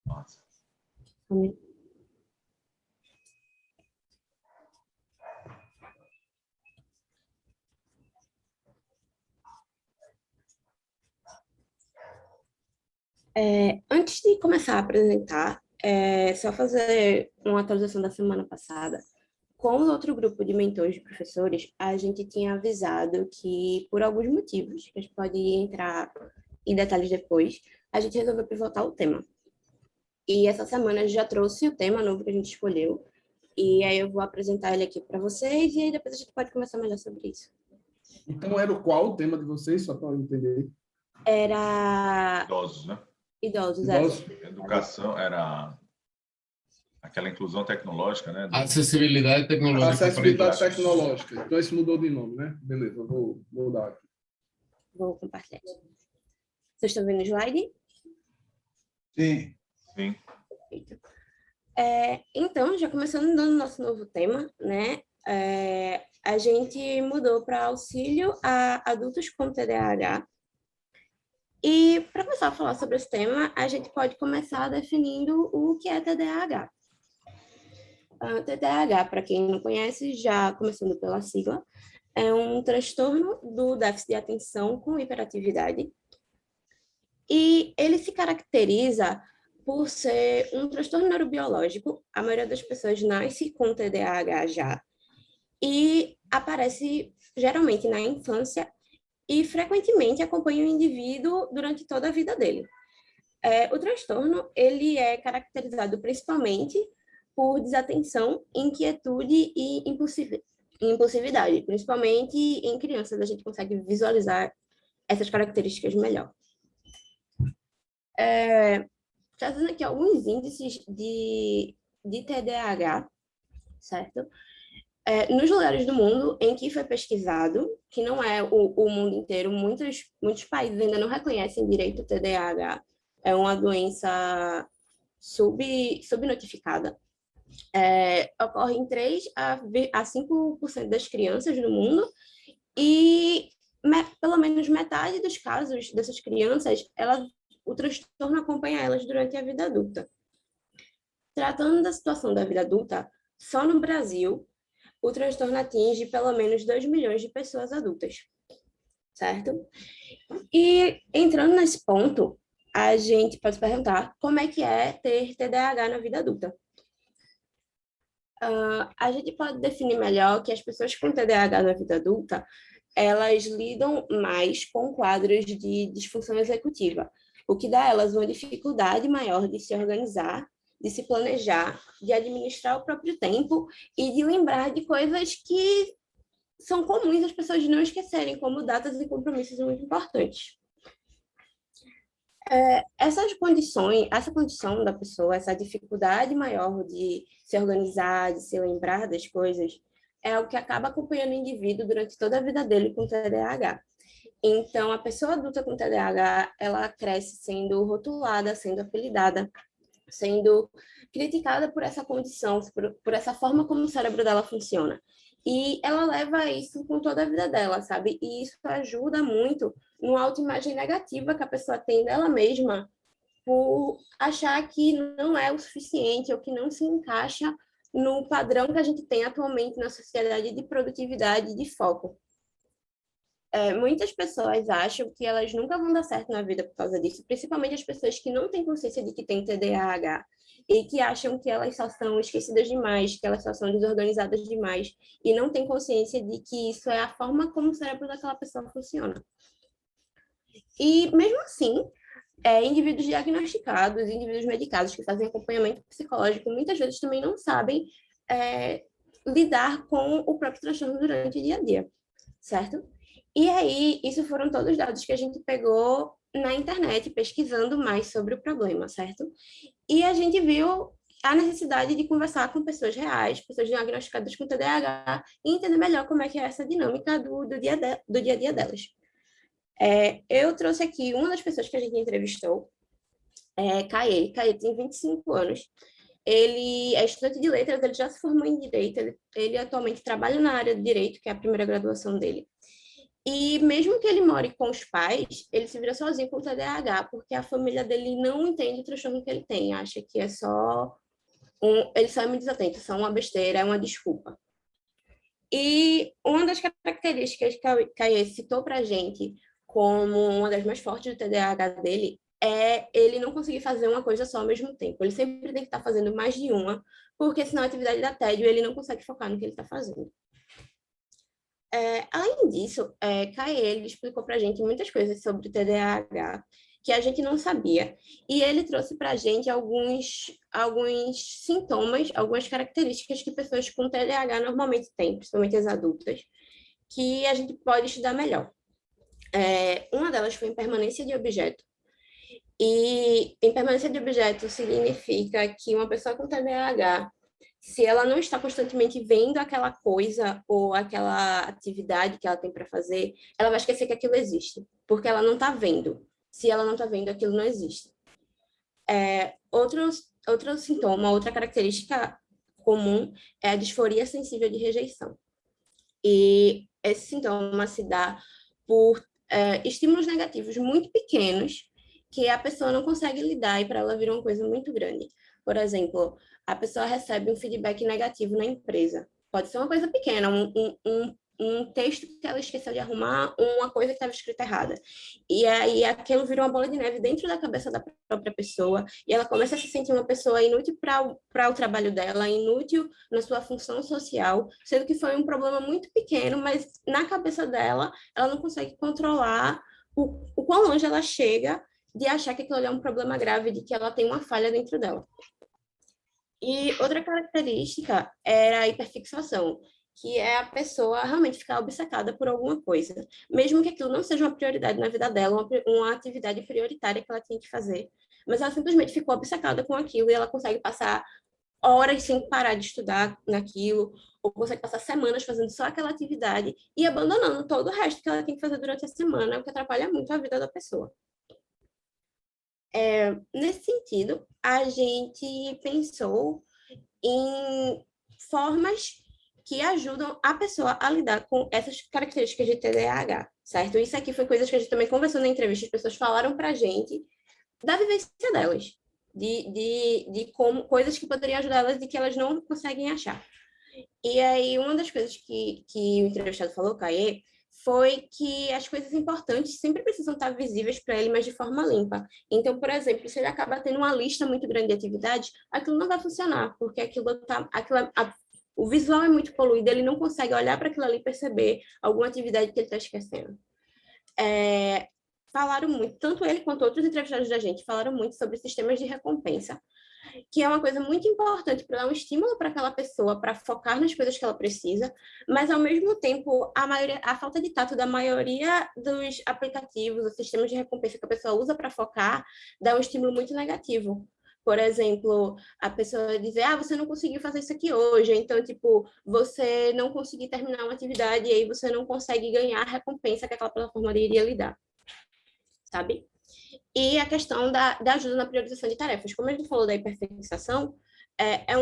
Nossa. Amém. Antes de começar a apresentar, só fazer uma atualização da semana passada. Com o outro grupo de mentores de professores, a gente tinha avisado que, por alguns motivos, que a gente pode entrar em detalhes depois, a gente resolveu pivotar o tema. E essa semana a gente já trouxe o tema novo que a gente escolheu, e aí eu vou apresentar ele aqui para vocês, e aí depois a gente pode conversar melhor sobre isso. Então, era qual o tema de vocês, só para eu entender? Era Idosos, né? idosos, Idosos? Educação era aquela inclusão tecnológica, né? Acessibilidade tecnológica. Acessibilidade para tecnológica. Então, esse mudou de nome, né? Beleza, eu vou mudar aqui. Vou compartilhar. Vocês estão vendo o slide? Sim. Sim. Perfeito. Então, já começando no nosso novo tema, né? A gente mudou para auxílio a adultos com TDAH. E para começar a falar sobre esse tema, a gente pode começar definindo o que é TDAH. TDAH, para quem não conhece, já começando pela sigla, é um transtorno do déficit de atenção com hiperatividade. E ele se caracteriza por ser um transtorno neurobiológico. A maioria das pessoas nasce com TDAH já e aparece geralmente na infância e frequentemente acompanha o indivíduo durante toda a vida dele. O transtorno ele é caracterizado principalmente por desatenção, inquietude e impulsividade, principalmente em crianças a gente consegue visualizar essas características melhor. Trazendo aqui alguns índices de TDAH, certo? Nos lugares do mundo em que foi pesquisado, que não é o mundo inteiro, muitos países ainda não reconhecem direito o TDAH. É uma doença subnotificada. Ocorre em 3 a 5% das crianças no mundo e pelo menos metade dos casos dessas crianças, o transtorno acompanha elas durante a vida adulta. Tratando da situação da vida adulta, só no Brasil, o transtorno atinge pelo menos 2 milhões de pessoas adultas, certo? E entrando nesse ponto, a gente pode se perguntar como é que é ter TDAH na vida adulta. A gente pode definir melhor que as pessoas com TDAH na vida adulta, elas lidam mais com quadros de disfunção executiva, o que dá a elas uma dificuldade maior de se organizar, de se planejar, de administrar o próprio tempo e de lembrar de coisas que são comuns as pessoas não esquecerem, como datas e compromissos muito importantes. Essa condição da pessoa, essa dificuldade maior de se organizar, de se lembrar das coisas, é o que acaba acompanhando o indivíduo durante toda a vida dele com TDAH. Então, a pessoa adulta com TDAH, ela cresce sendo rotulada, sendo apelidada, sendo criticada por essa condição, por essa forma como o cérebro dela funciona. E ela leva isso com toda a vida dela, sabe? E isso ajuda muito numa autoimagem negativa que a pessoa tem dela mesma por achar que não é o suficiente ou que não se encaixa no padrão que a gente tem atualmente na sociedade de produtividade e de foco. Muitas pessoas acham que elas nunca vão dar certo na vida por causa disso, principalmente as pessoas que não têm consciência de que têm TDAH e que acham que elas só são esquecidas demais, que elas só são desorganizadas demais e não têm consciência de que isso é a forma como o cérebro daquela pessoa funciona. E mesmo assim, indivíduos diagnosticados, indivíduos medicados que fazem acompanhamento psicológico, muitas vezes também não sabem lidar com o próprio transtorno durante o dia a dia, certo? E aí, isso foram todos os dados que a gente pegou na internet, pesquisando mais sobre o problema, certo? E a gente viu a necessidade de conversar com pessoas reais, pessoas diagnosticadas com TDAH, e entender melhor como é que é essa dinâmica do dia a dia delas. Eu trouxe aqui uma das pessoas que a gente entrevistou, Caê. Caê tem 25 anos. Ele é estudante de letras, ele já se formou em Direito, ele atualmente trabalha na área de Direito, que é a primeira graduação dele. E mesmo que ele more com os pais, ele se vira sozinho com o TDAH, porque a família dele não entende o transtorno que ele tem, acha que é só ele só é muito desatento, só uma besteira, é uma desculpa. E uma das características que a Caê citou para a gente como uma das mais fortes do TDAH dele é ele não conseguir fazer uma coisa só ao mesmo tempo. Ele sempre tem que estar fazendo mais de uma, porque senão a atividade dá tédio e ele não consegue focar no que ele está fazendo. Além disso, Caê, ele explicou para a gente muitas coisas sobre o TDAH que a gente não sabia, e ele trouxe para a gente alguns sintomas, algumas características que pessoas com TDAH normalmente têm, principalmente as adultas, que a gente pode estudar melhor. Uma delas foi impermanência de objeto, e impermanência de objeto significa que uma pessoa com TDAH, se ela não está constantemente vendo aquela coisa ou aquela atividade que ela tem para fazer, ela vai esquecer que aquilo existe, porque ela não está vendo. Se ela não está vendo, aquilo não existe. Outro sintoma, outra característica comum é a disforia sensível de rejeição. E esse sintoma se dá por estímulos negativos muito pequenos que a pessoa não consegue lidar e para ela vira uma coisa muito grande. Por exemplo, a pessoa recebe um feedback negativo na empresa. Pode ser uma coisa pequena, um texto que ela esqueceu de arrumar, uma coisa que estava escrita errada. E aí aquilo vira uma bola de neve dentro da cabeça da própria pessoa, e ela começa a se sentir uma pessoa inútil para o trabalho dela, inútil na sua função social, sendo que foi um problema muito pequeno, mas na cabeça dela, ela não consegue controlar o quão longe ela chega de achar que aquilo ali é um problema grave, de que ela tem uma falha dentro dela. E outra característica era a hiperfixação, que é a pessoa realmente ficar obcecada por alguma coisa, mesmo que aquilo não seja uma prioridade na vida dela, uma atividade prioritária que ela tinha que fazer, mas ela simplesmente ficou obcecada com aquilo e ela consegue passar horas sem parar de estudar naquilo, ou consegue passar semanas fazendo só aquela atividade e abandonando todo o resto que ela tem que fazer durante a semana, o que atrapalha muito a vida da pessoa. Nesse sentido, a gente pensou em formas que ajudam a pessoa a lidar com essas características de TDAH, certo? Isso aqui foi coisas que a gente também conversou na entrevista, as pessoas falaram para a gente da vivência delas, de como coisas que poderiam ajudar elas e que elas não conseguem achar. E aí, uma das coisas que o entrevistado falou, Caê, foi que as coisas importantes sempre precisam estar visíveis para ele, mas de forma limpa. Então, por exemplo, se ele acaba tendo uma lista muito grande de atividades, aquilo não vai funcionar, porque o visual é muito poluído, ele não consegue olhar para aquilo ali e perceber alguma atividade que ele está esquecendo. Falaram muito, tanto ele quanto outros entrevistados da gente, falaram muito sobre sistemas de recompensa, que é uma coisa muito importante para dar um estímulo para aquela pessoa para focar nas coisas que ela precisa, mas ao mesmo tempo a falta de tato da maioria dos aplicativos, os sistemas de recompensa que a pessoa usa para focar, dá um estímulo muito negativo. Por exemplo, a pessoa dizer, você não conseguiu fazer isso aqui hoje, então, tipo, você não conseguiu terminar uma atividade e aí você não consegue ganhar a recompensa que aquela plataforma iria lhe dar, sabe? E a questão da ajuda na priorização de tarefas. Como a gente falou da hiperfixação, é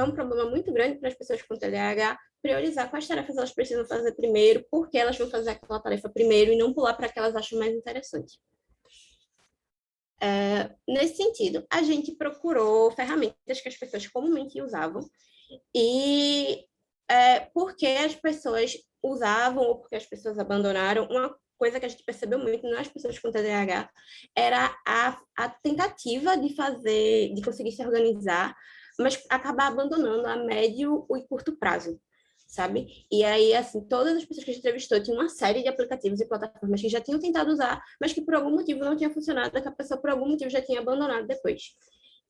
um problema muito grande para as pessoas com TDAH priorizar quais tarefas elas precisam fazer primeiro, porque elas vão fazer aquela tarefa primeiro e não pular para que elas acham mais interessante. Nesse sentido, a gente procurou ferramentas que as pessoas comumente usavam e porque as pessoas usavam ou porque as pessoas abandonaram, uma coisa que a gente percebeu muito nas pessoas com TDAH era a tentativa de conseguir se organizar, mas acabar abandonando a médio e curto prazo, sabe? E aí, assim, todas as pessoas que a gente entrevistou tinham uma série de aplicativos e plataformas que já tinham tentado usar, mas que por algum motivo não tinha funcionado, que a pessoa por algum motivo já tinha abandonado depois.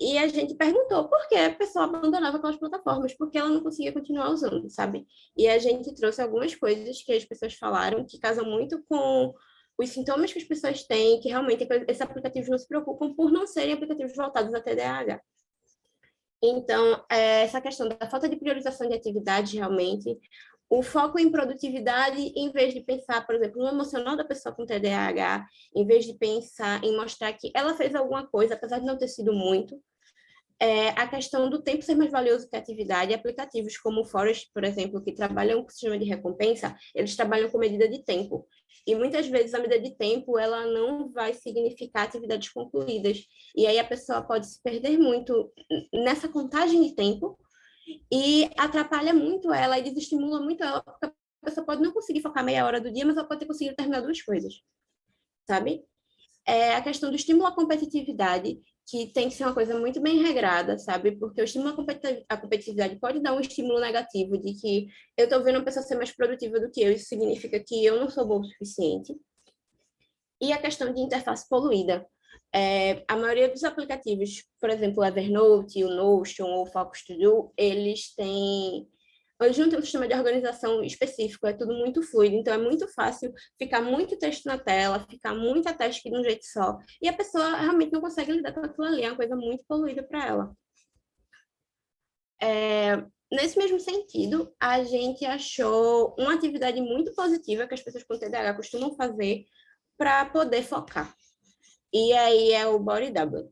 E a gente perguntou por que a pessoa abandonava aquelas plataformas, porque ela não conseguia continuar usando, sabe? E a gente trouxe algumas coisas que as pessoas falaram que casam muito com os sintomas que as pessoas têm, que realmente esses aplicativos não se preocupam por não serem aplicativos voltados a TDAH. Então, essa questão da falta de priorização de atividades, realmente, o foco em produtividade, em vez de pensar, por exemplo, no emocional da pessoa com TDAH, em vez de pensar em mostrar que ela fez alguma coisa, apesar de não ter sido muito, A questão do tempo ser mais valioso que a atividade, aplicativos como o Forest, por exemplo, que trabalham com sistema de recompensa, eles trabalham com medida de tempo. E muitas vezes a medida de tempo, ela não vai significar atividades concluídas. E aí a pessoa pode se perder muito nessa contagem de tempo e atrapalha muito ela e desestimula muito ela, porque a pessoa pode não conseguir focar meia hora do dia, mas ela pode ter conseguido terminar duas coisas, sabe? A questão do estímulo à competitividade, que tem que ser uma coisa muito bem regrada, sabe? Porque o estímulo à competitividade pode dar um estímulo negativo de que eu estou vendo uma pessoa ser mais produtiva do que eu, isso significa que eu não sou bom o suficiente. E a questão de interface poluída. A maioria dos aplicativos, por exemplo, o Evernote, o Notion ou o Focus To Do, eles têm... Hoje não tem um sistema de organização específico, é tudo muito fluido, então é muito fácil ficar muito texto na tela, ficar muita task de um jeito só, e a pessoa realmente não consegue lidar com aquilo ali, é uma coisa muito poluída para ela. Nesse mesmo sentido, a gente achou uma atividade muito positiva que as pessoas com TDAH costumam fazer para poder focar. E aí é o Body Double.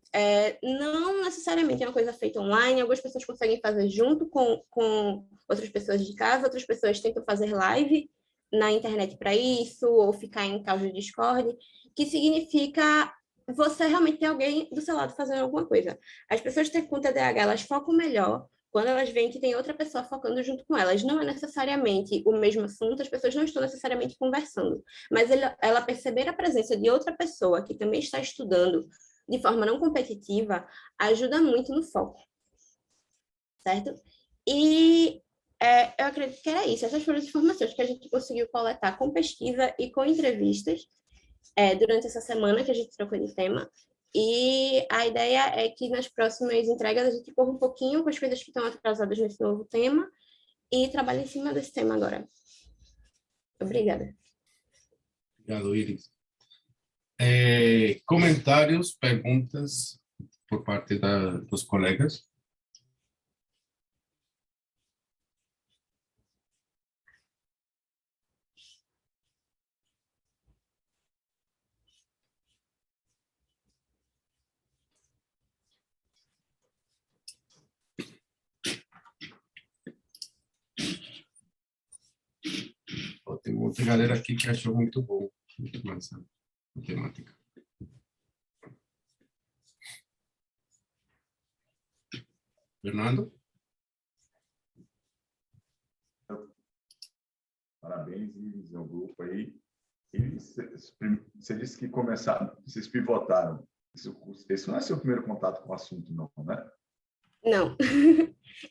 Não necessariamente é uma coisa feita online, algumas pessoas conseguem fazer junto com outras pessoas de casa, outras pessoas tentam fazer live na internet para isso, ou ficar em call de Discord, que significa você realmente ter alguém do seu lado fazendo alguma coisa. As pessoas com TDAH, elas focam melhor quando elas veem que tem outra pessoa focando junto com elas. Não é necessariamente o mesmo assunto, as pessoas não estão necessariamente conversando, mas ela perceber a presença de outra pessoa que também está estudando de forma não competitiva ajuda muito no foco, certo? E eu acredito que era isso. Essas foram as informações que a gente conseguiu coletar com pesquisa e com entrevistas durante essa semana que a gente trocou de tema. E a ideia é que nas próximas entregas a gente corra um pouquinho com as coisas que estão atrasadas nesse novo tema e trabalhe em cima desse tema agora. Obrigada. Obrigado, Iris. Comentários, perguntas por parte dos colegas? Tem outra galera aqui que achou muito bom, muito massa a temática. Fernando? Parabéns, Iris, ao grupo aí. E você disse que começaram, vocês pivotaram. Esse não é seu primeiro contato com o assunto, não, né? Não.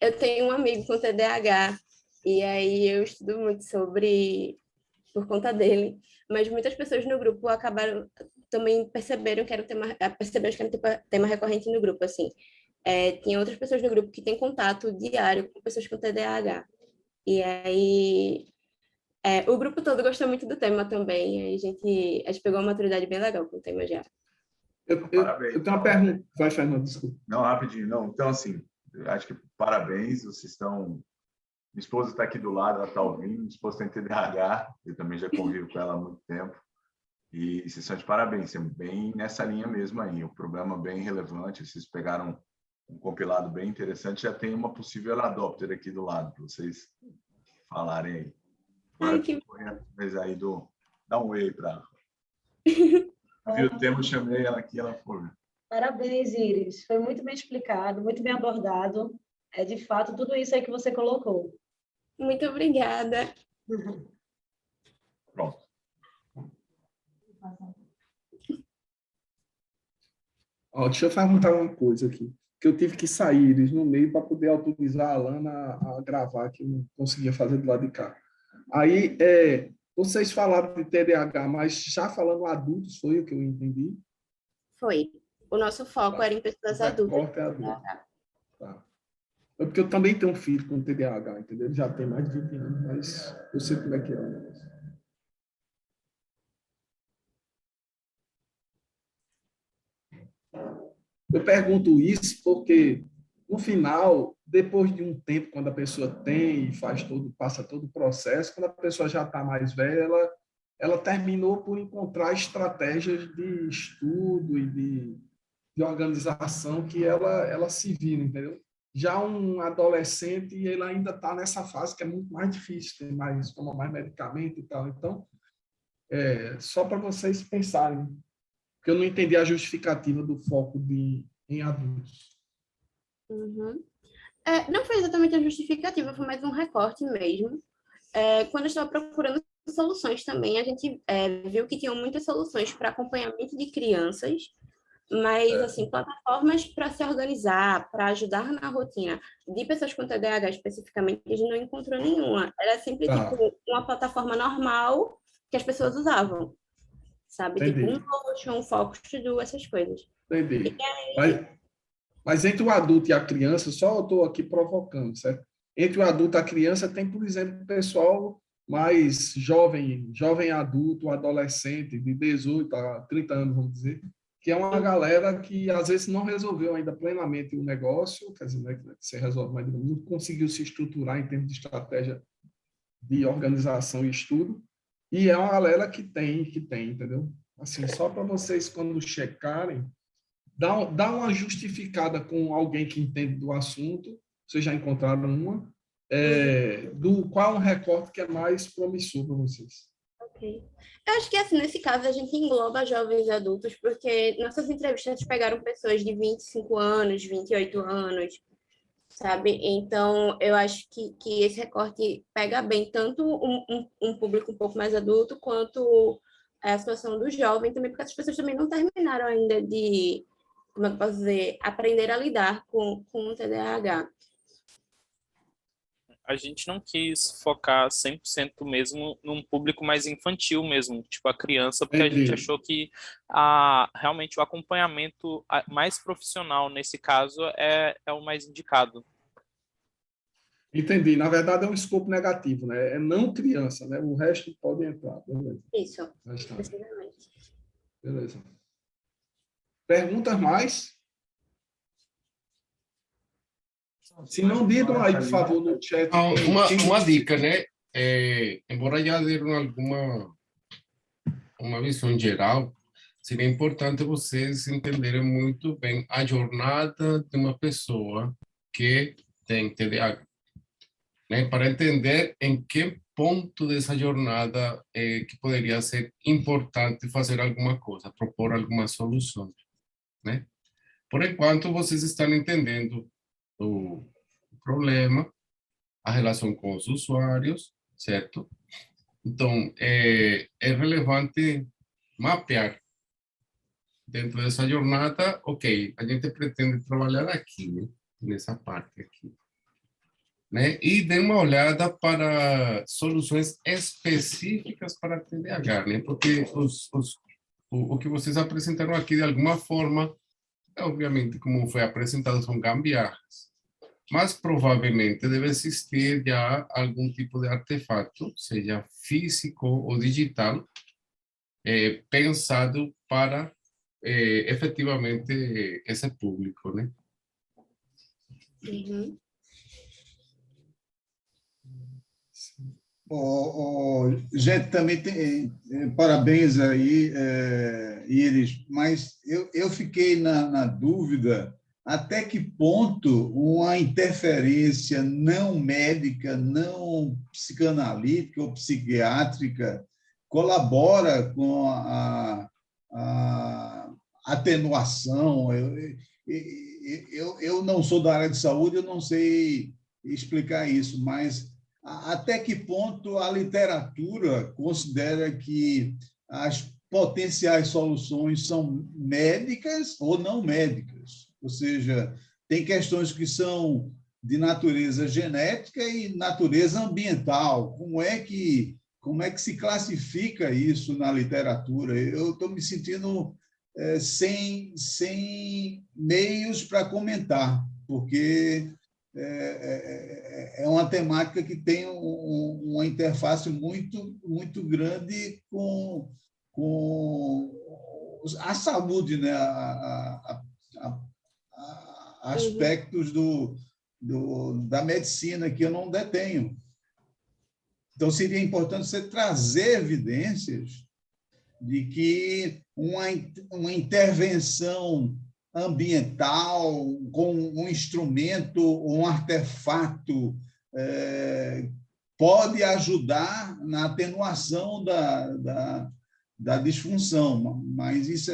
Eu tenho um amigo com TDAH e aí eu estudo muito por conta dele, mas muitas pessoas no grupo acabaram também perceberam que era um tema recorrente no grupo, assim. Tinha outras pessoas no grupo que têm contato diário com pessoas com TDAH. E aí o grupo todo gostou muito do tema também. A gente pegou uma maturidade bem legal com o tema já. Eu tenho uma pergunta. Vai, Fernando, desculpa. Não, rapidinho, não. Então, assim, acho que parabéns, vocês estão... Minha esposa está aqui do lado, ela está ouvindo. Minha esposa tem TDAH, eu também já convivo com ela há muito tempo. E vocês são de parabéns, é bem nessa linha mesmo aí. O problema bem relevante, vocês pegaram um compilado bem interessante, já tem uma possível adopter aqui do lado, para vocês falarem aí. Mas aí dá um oi para ela. Eu vi o tema, eu chamei ela aqui, ela foi. Parabéns, Iris. Foi muito bem explicado, muito bem abordado. É de fato tudo isso aí que você colocou. Muito obrigada. Pronto. Deixa eu perguntar uma coisa aqui, que eu tive que sair Iris, no meio para poder autorizar a Alana a gravar, que eu não conseguia fazer do lado de cá. Aí, vocês falaram de TDAH, mas já falando adultos, foi o que eu entendi? Foi. O nosso foco era em pessoas adultas. Tá. É porque eu também tenho um filho com TDAH, entendeu? Ele já tem mais de 20 anos, mas eu sei como é que é o negócio. Eu pergunto isso porque, no final, depois de um tempo, quando a pessoa tem e passa todo o processo, quando a pessoa já está mais velha, ela terminou por encontrar estratégias de estudo e de organização que ela se vira, entendeu? Já um adolescente, ele ainda está nessa fase que é muito mais difícil, tem mais, toma mais medicamento e tal. Então, só para vocês pensarem, porque eu não entendi a justificativa do foco em adultos. Uhum. Não foi exatamente a justificativa, foi mais um recorte mesmo. Quando eu estava procurando soluções também, a gente viu que tinham muitas soluções para acompanhamento de crianças, mas, assim, plataformas para se organizar, para ajudar na rotina de pessoas com TDAH especificamente, a gente não encontrou nenhuma. Era sempre, Tá. tipo, uma plataforma normal que as pessoas usavam, sabe? Tipo, Entendi. um Notion, um Focus To Do, essas coisas. Entendi. Mas entre o adulto e a criança, só eu estou aqui provocando, certo? Entre o adulto e a criança, tem, por exemplo, pessoal mais jovem adulto, adolescente, de 18 a 30 anos, vamos dizer, que é uma galera que às vezes não resolveu ainda plenamente o negócio, quer dizer, né, que você resolve, mas não conseguiu se estruturar em termos de estratégia de organização e estudo, e é uma galera que tem, entendeu? Assim, só para vocês, quando checarem, dá uma justificada com alguém que entende do assunto, vocês já encontraram uma, do qual é um recorte que é mais promissor para vocês. Ok. Eu acho que, assim, nesse caso, a gente engloba jovens e adultos, porque nossas entrevistas pegaram pessoas de 25 anos, 28 anos, sabe? Então, eu acho que esse recorte pega bem tanto um público um pouco mais adulto, quanto a situação do jovem também, porque as pessoas também não terminaram ainda de, como é que eu posso dizer, aprender a lidar com o TDAH. A gente não quis focar 100% mesmo num público mais infantil mesmo, tipo a criança, porque a gente achou que realmente o acompanhamento mais profissional nesse caso é o mais indicado. Entendi. Na verdade, é um escopo negativo, né? É não criança, né? O resto pode entrar. Beleza. Isso, Bastante. precisamente. Beleza. Perguntas mais? Se não, digam aí, por favor, no chat. Uma dica, né? Embora já deram uma visão geral, seria importante vocês entenderem muito bem a jornada de uma pessoa que tem TDAH, né? Para entender em que ponto dessa jornada que poderia ser importante fazer alguma coisa, propor alguma solução, né? Por enquanto, vocês estão entendendo o problema, a relação com os usuários, certo? Então, é relevante mapear dentro dessa jornada, ok, a gente pretende trabalhar aqui, né? Nessa parte aqui, né? E dê uma olhada para soluções específicas para TDAH, né? Porque o que vocês apresentaram aqui, de alguma forma, obviamente, como foi apresentado, são gambiarras, mas provavelmente deve existir já algum tipo de artefato, seja físico ou digital, pensado para efetivamente esse público, né? Uhum. Gente, também tem parabéns aí, Iris, mas eu fiquei na dúvida até que ponto uma interferência não médica, não psicanalítica ou psiquiátrica colabora com a atenuação. Eu não sou da área de saúde, eu não sei explicar isso, mas até que ponto a literatura considera que as potenciais soluções são médicas ou não médicas? Ou seja, tem questões que são de natureza genética e natureza ambiental. Como é que se classifica isso na literatura? Eu estou me sentindo sem meios para comentar, porque é uma temática que tem uma interface muito grande com a saúde, né? Aspectos da medicina que eu não detenho. Então, seria importante você trazer evidências de que uma intervenção ambiental, com um instrumento, um artefato, pode ajudar na atenuação da disfunção, mas isso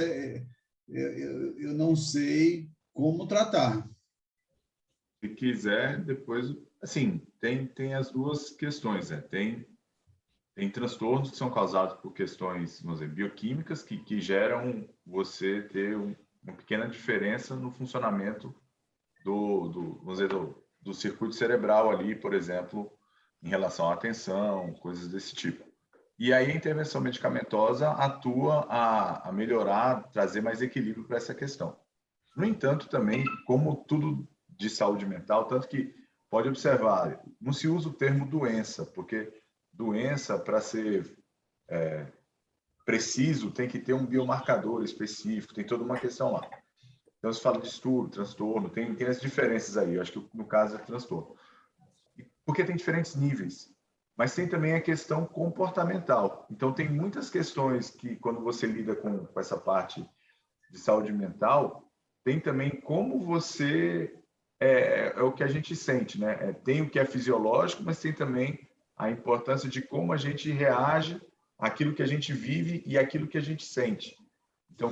eu não sei como tratar. Se quiser, depois, assim, tem as duas questões, né? Tem transtornos que são causados por questões, vamos dizer, bioquímicas que geram você ter uma pequena diferença no funcionamento vamos dizer, do circuito cerebral ali, por exemplo, em relação à atenção, coisas desse tipo. E aí a intervenção medicamentosa atua a melhorar, trazer mais equilíbrio para essa questão. No entanto, também, como tudo de saúde mental, tanto que pode observar, não se usa o termo doença, porque doença, para ser preciso, tem que ter um biomarcador específico, tem toda uma questão lá. Então, se fala de distúrbio, transtorno, tem as diferenças aí, eu acho que no caso é transtorno. Porque tem diferentes níveis, mas tem também a questão comportamental. Então, tem muitas questões que, quando você lida com essa parte de saúde mental, tem também como você... É o que a gente sente, né? Tem o que é fisiológico, mas tem também a importância de como a gente reage àquilo que a gente vive e àquilo que a gente sente. Então,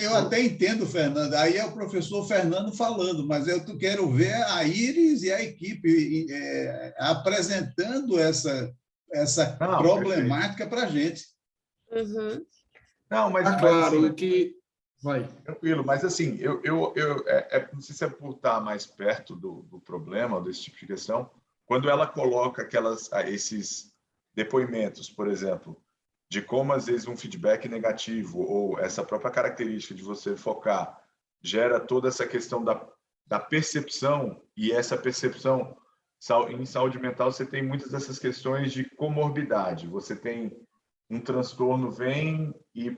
eu até entendo, Fernando. Aí é o professor Fernando falando, mas eu quero ver a Iris e a equipe apresentando essa problemática para a gente. Uhum. Não, mas claro assim, que... Vai. Tranquilo, mas assim, não sei se é por estar mais perto do problema, desse tipo de questão, quando ela coloca esses depoimentos, por exemplo, de como às vezes um feedback negativo ou essa própria característica de você focar gera toda essa questão da percepção, e essa percepção em saúde mental você tem muitas dessas questões de comorbidade, você tem um transtorno vem e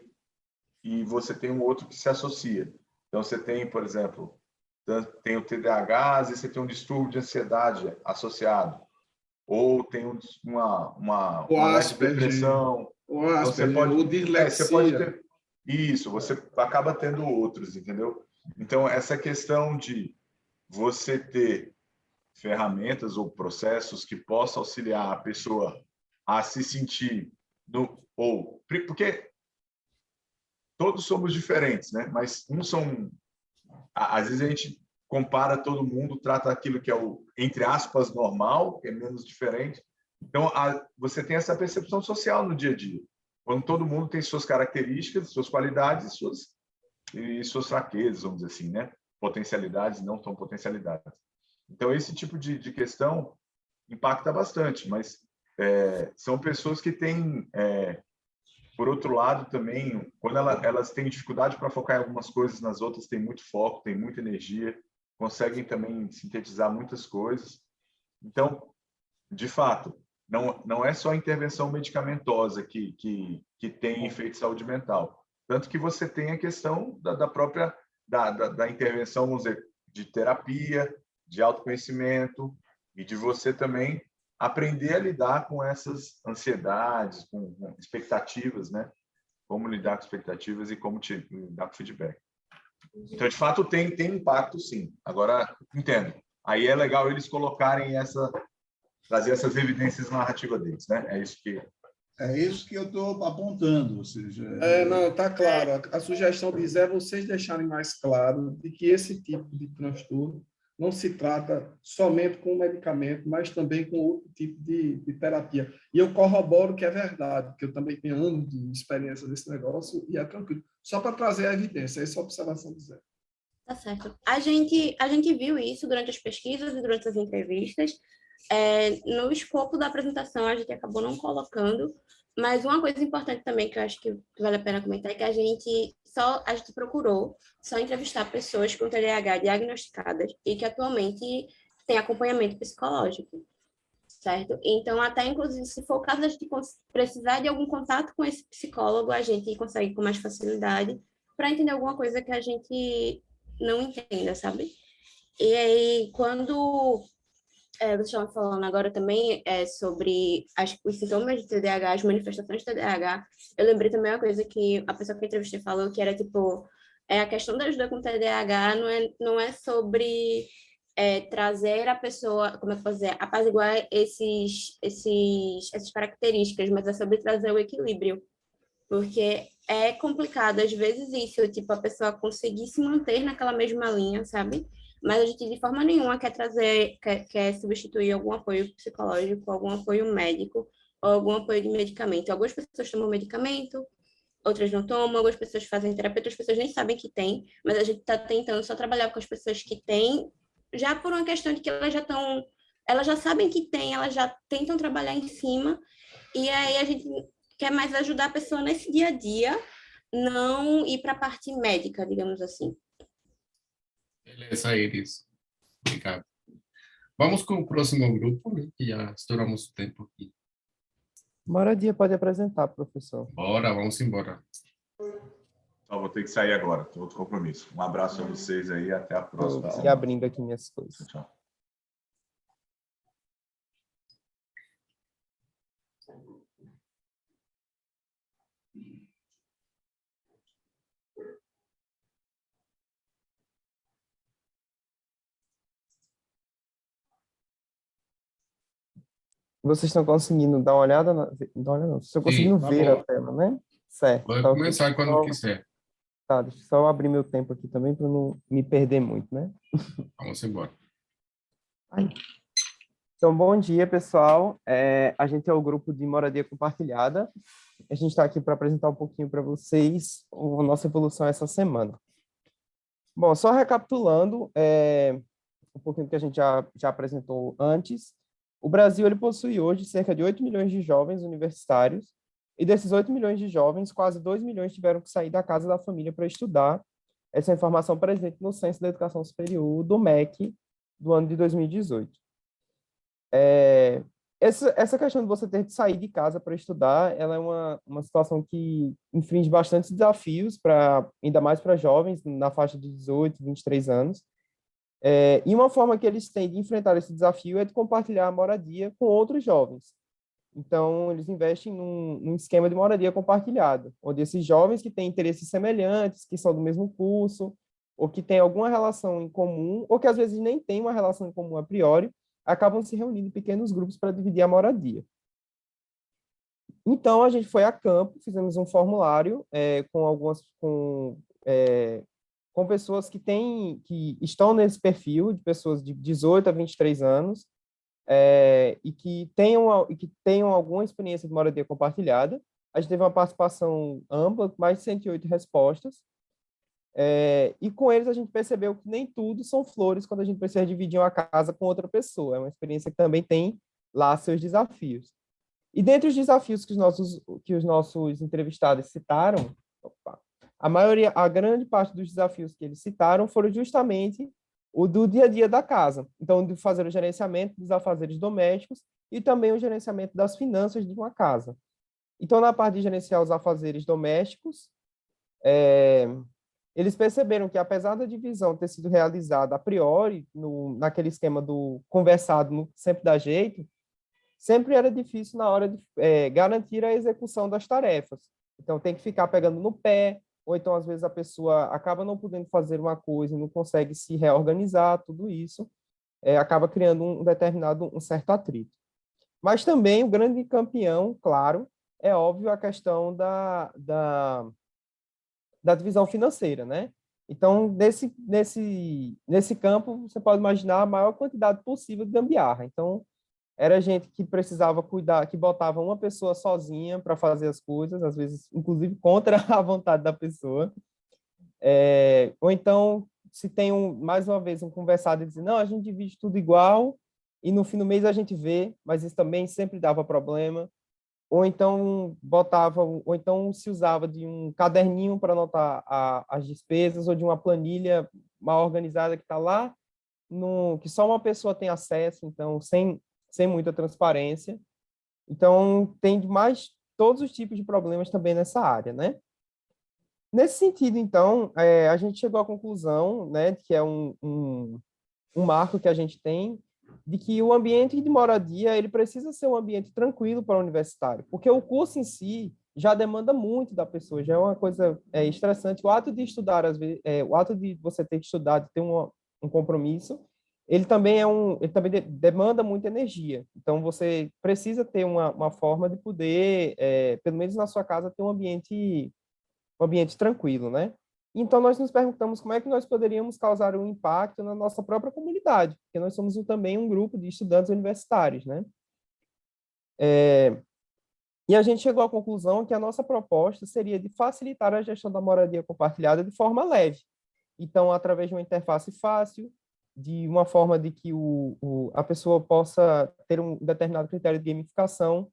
você tem um outro que se associa. Então, você tem, por exemplo, tem o TDAH, às vezes você tem um distúrbio de ansiedade associado, ou tem uma leve depressão. Ou Asperger, ou dislexia. Você pode ter isso, você acaba tendo outros, entendeu? Então, essa questão de você ter ferramentas ou processos que possam auxiliar a pessoa a se sentir porque todos somos diferentes, né? Mas às vezes a gente compara todo mundo, trata aquilo que é o, entre aspas, normal, que é menos diferente. Então, você tem essa percepção social no dia a dia, quando todo mundo tem suas características, suas qualidades e suas fraquezas, vamos dizer assim, né? Potencialidades, não tão potencialidades. Então, esse tipo de questão impacta bastante, mas são pessoas que têm... por outro lado, também, quando elas têm dificuldade para focar em algumas coisas, nas outras têm muito foco, têm muita energia, conseguem também sintetizar muitas coisas. Então, de fato, não é só a intervenção medicamentosa que tem efeito de saúde mental. Tanto que você tem a questão da própria da intervenção, vamos dizer, de terapia, de autoconhecimento, e de você também aprender a lidar com essas ansiedades, com expectativas, né? Como lidar com expectativas e como lidar com feedback. Então, de fato, tem impacto, sim. Agora, entendo. Aí é legal eles colocarem trazer essas evidências narrativas deles, né? É isso que eu estou apontando, ou seja... Não, está claro. A sugestão diz vocês deixarem mais claro de que esse tipo de transtorno não se trata somente com medicamento, mas também com outro tipo de terapia. E eu corroboro que é verdade, porque eu também tenho anos de experiência desse negócio e é tranquilo. Só para trazer a evidência, essa é a observação do Zé. Tá certo. A gente viu isso durante as pesquisas e durante as entrevistas. No escopo da apresentação, a gente acabou não colocando, mas uma coisa importante também que eu acho que vale a pena comentar é que a gente procurou só entrevistar pessoas com TDAH diagnosticadas e que atualmente têm acompanhamento psicológico, certo? Então, até inclusive, se for o caso de a gente precisar de algum contato com esse psicólogo, a gente consegue com mais facilidade para entender alguma coisa que a gente não entenda, sabe? E aí, quando você estava falando agora também sobre os sintomas de TDAH, as manifestações de TDAH, eu lembrei também uma coisa que a pessoa que eu entrevistei falou, que era tipo, A questão da ajuda com TDAH não é sobre trazer a pessoa, como é que eu vou dizer, apaziguar essas características, mas é sobre trazer o equilíbrio. Porque é complicado, às vezes, isso, tipo, a pessoa conseguir se manter naquela mesma linha, sabe? Mas a gente, de forma nenhuma, quer substituir algum apoio psicológico, algum apoio médico, ou algum apoio de medicamento. Algumas pessoas tomam medicamento, outras não tomam, algumas pessoas fazem terapia, outras pessoas nem sabem que tem, mas a gente está tentando só trabalhar com as pessoas que têm, já por uma questão de que elas já sabem que tem, elas já tentam trabalhar em cima, e aí a gente quer mais ajudar a pessoa nesse dia a dia, não ir para a parte médica, digamos assim. Beleza, Iris. Obrigado. Vamos com o próximo grupo, né, que já estouramos o tempo aqui. Moradia pode apresentar, professor. Bora, vamos embora. Só vou ter que sair agora, tem outro compromisso. Um abraço a vocês aí, até a próxima. E abrindo aqui minhas coisas. Tchau. Vocês estão conseguindo dar uma olhada? Dar uma olhada não. Vocês estão conseguindo tá ver bom. a tela, né? Certo. Pode Tá, começar quando só, quiser. tá, deixa eu só abrir meu tempo aqui também para não me perder muito, né? Vamos embora. Então, bom dia, pessoal. A gente é o grupo de Moradia Compartilhada. A gente está aqui para apresentar um pouquinho para vocês a nossa evolução essa semana. Bom, só recapitulando um pouquinho do que a gente já apresentou antes, o Brasil ele possui hoje cerca de 8 milhões de jovens universitários, e desses 8 milhões de jovens, quase 2 milhões tiveram que sair da casa da família para estudar. Essa informação presente no Censo da Educação Superior do MEC do ano de 2018. Essa questão de você ter que sair de casa para estudar, ela é uma situação que infringe bastante desafios, ainda mais para jovens na faixa de 18, 23 anos. E uma forma que eles têm de enfrentar esse desafio é de compartilhar a moradia com outros jovens. Então, eles investem num esquema de moradia compartilhada, onde esses jovens que têm interesses semelhantes, que são do mesmo curso, ou que têm alguma relação em comum, ou que às vezes nem têm uma relação em comum a priori, acabam se reunindo em pequenos grupos para dividir a moradia. Então, a gente foi a campo, fizemos um formulário com pessoas que estão nesse perfil de pessoas de 18 a 23 anos e que tenham alguma experiência de moradia compartilhada. A gente teve uma participação ampla, mais de 108 respostas, e com eles a gente percebeu que nem tudo são flores quando a gente precisa dividir uma casa com outra pessoa. É uma experiência que também tem lá seus desafios. E dentre os desafios que os nossos entrevistados citaram, a grande parte dos desafios que eles citaram foram justamente o do dia a dia da casa. Então, de fazer o gerenciamento dos afazeres domésticos e também o gerenciamento das finanças de uma casa. Então, na parte de gerenciar os afazeres domésticos, eles perceberam que, apesar da divisão ter sido realizada a priori, naquele esquema do conversado, sempre dá jeito, sempre era difícil na hora de garantir a execução das tarefas. Então, tem que ficar pegando no pé, ou então, às vezes, a pessoa acaba não podendo fazer uma coisa e não consegue se reorganizar, tudo isso acaba criando um certo atrito. Mas também o grande campeão, claro, é óbvio a questão da divisão financeira, né? Então, nesse campo, você pode imaginar a maior quantidade possível de gambiarra. Então, era gente que precisava cuidar, que botava uma pessoa sozinha para fazer as coisas, às vezes, inclusive, contra a vontade da pessoa. Ou então, se tem, mais uma vez, um conversado e dizer, não, a gente divide tudo igual, e no fim do mês a gente vê, mas isso também sempre dava problema. Ou então se usava de um caderninho para anotar as despesas, ou de uma planilha mal organizada que está lá, que só uma pessoa tem acesso, então, sem muita transparência. Então, tem mais todos os tipos de problemas também nessa área, né? Nesse sentido, então, a gente chegou à conclusão, né, que é um marco que a gente tem, de que o ambiente de moradia ele precisa ser um ambiente tranquilo para o universitário, porque o curso em si já demanda muito da pessoa, já é uma coisa estressante. O ato de estudar, às vezes, o ato de você ter que estudar, de ter um compromisso, ele também demanda muita energia. Então, você precisa ter uma forma de poder, pelo menos na sua casa, ter um ambiente tranquilo, né? Então, nós nos perguntamos como é que nós poderíamos causar um impacto na nossa própria comunidade, porque nós somos também um grupo de estudantes universitários, né? E a gente chegou à conclusão que a nossa proposta seria de facilitar a gestão da moradia compartilhada de forma leve. Então, através de uma interface fácil, de uma forma de que a pessoa possa ter um determinado critério de gamificação,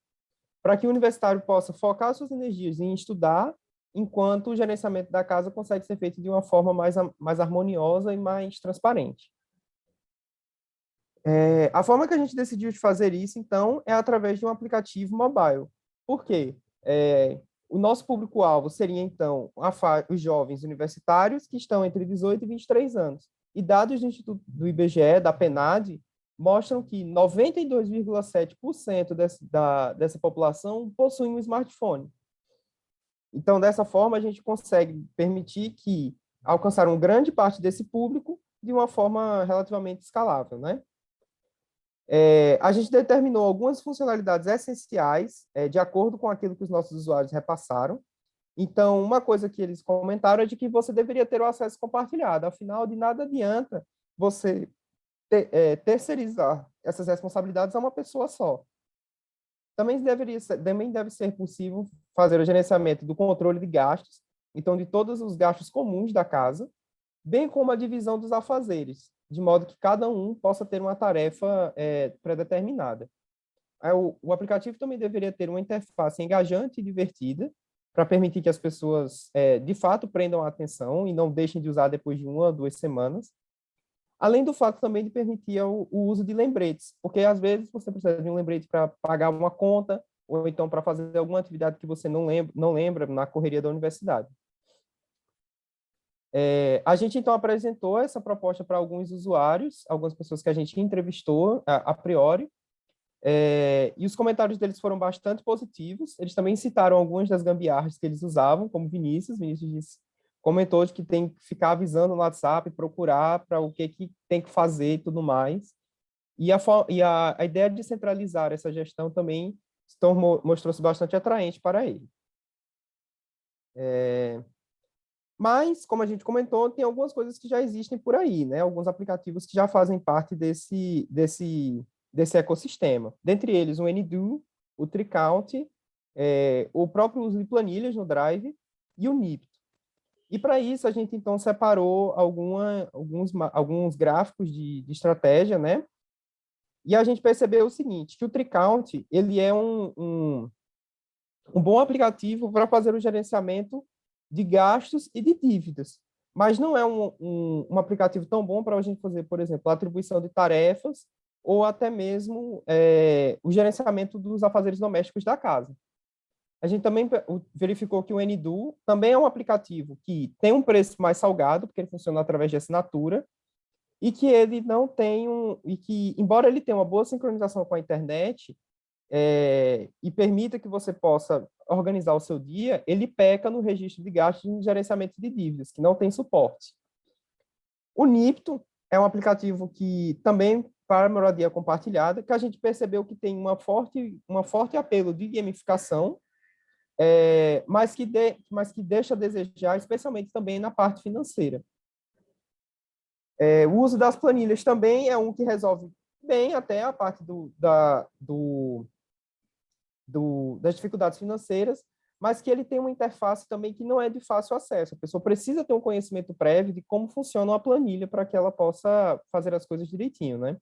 para que o universitário possa focar suas energias em estudar, enquanto o gerenciamento da casa consegue ser feito de uma forma mais harmoniosa e mais transparente. A forma que a gente decidiu de fazer isso, então, é através de um aplicativo mobile. Por quê? O nosso público-alvo seria, então, os jovens universitários que estão entre 18 e 23 anos. E dados do Instituto do IBGE, da PNAD, mostram que 92,7% dessa população possuem um smartphone. Então, dessa forma, a gente consegue permitir que alcançar uma grande parte desse público de uma forma relativamente escalável, né? A gente determinou algumas funcionalidades essenciais, de acordo com aquilo que os nossos usuários repassaram. Então, uma coisa que eles comentaram é de que você deveria ter o acesso compartilhado. Afinal, de nada adianta você terceirizar essas responsabilidades a uma pessoa só. Também deve ser possível fazer o gerenciamento do controle de gastos, então, de todos os gastos comuns da casa, bem como a divisão dos afazeres, de modo que cada um possa ter uma tarefa pré-determinada. O aplicativo também deveria ter uma interface engajante e divertida, para permitir que as pessoas, de fato, prendam a atenção e não deixem de usar depois de 1 ou 2 semanas. Além do fato também de permitir o uso de lembretes, porque às vezes você precisa de um lembrete para pagar uma conta, ou então para fazer alguma atividade que você não lembra na correria da universidade. A gente, então, apresentou essa proposta para alguns usuários, algumas pessoas que a gente entrevistou a priori, e os comentários deles foram bastante positivos. Eles também citaram algumas das gambiarras que eles usavam, como Vinícius comentou de que tem que ficar avisando no WhatsApp, procurar para o que tem que fazer e tudo mais. E a ideia de centralizar essa gestão também mostrou-se bastante atraente para ele. Mas, como a gente comentou, tem algumas coisas que já existem por aí, né? Alguns aplicativos que já fazem parte desse ecossistema. Dentre eles, o AnyDo, o TreeCount, o próprio uso de planilhas no Drive e o Nipto. E, para isso, a gente, então, separou alguns gráficos de estratégia, né? E a gente percebeu o seguinte, que o TreeCount, ele é um bom aplicativo para fazer o gerenciamento de gastos e de dívidas, mas não é um aplicativo tão bom para a gente fazer, por exemplo, a atribuição de tarefas ou até mesmo o gerenciamento dos afazeres domésticos da casa. A gente também verificou que o AnyDo também é um aplicativo que tem um preço mais salgado, porque ele funciona através de assinatura, e que ele não tem embora ele tenha uma boa sincronização com a internet, e permita que você possa organizar o seu dia, ele peca no registro de gastos e no gerenciamento de dívidas, que não tem suporte. O Nipto é um aplicativo que também para moradia compartilhada, que a gente percebeu que tem uma forte apelo de gamificação, mas que deixa a desejar, especialmente também na parte financeira. O uso das planilhas também é um que resolve bem até a parte das dificuldades financeiras, mas que ele tem uma interface também que não é de fácil acesso. A pessoa precisa ter um conhecimento prévio de como funciona uma planilha para que ela possa fazer as coisas direitinho, né?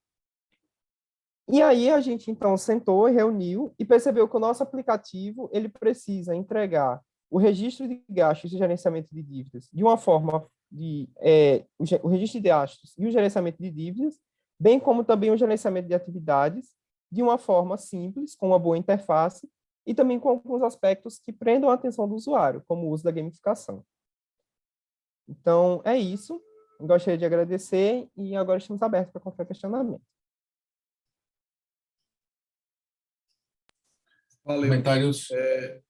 E aí a gente, então, sentou e reuniu e percebeu que o nosso aplicativo ele precisa entregar o registro de gastos e gerenciamento de dívidas de uma forma o registro de gastos e o gerenciamento de dívidas, bem como também o gerenciamento de atividades, de uma forma simples, com uma boa interface, e também com alguns aspectos que prendam a atenção do usuário, como o uso da gamificação. Então, é isso. Gostaria de agradecer e agora estamos abertos para qualquer questionamento. Valeu. Comentários?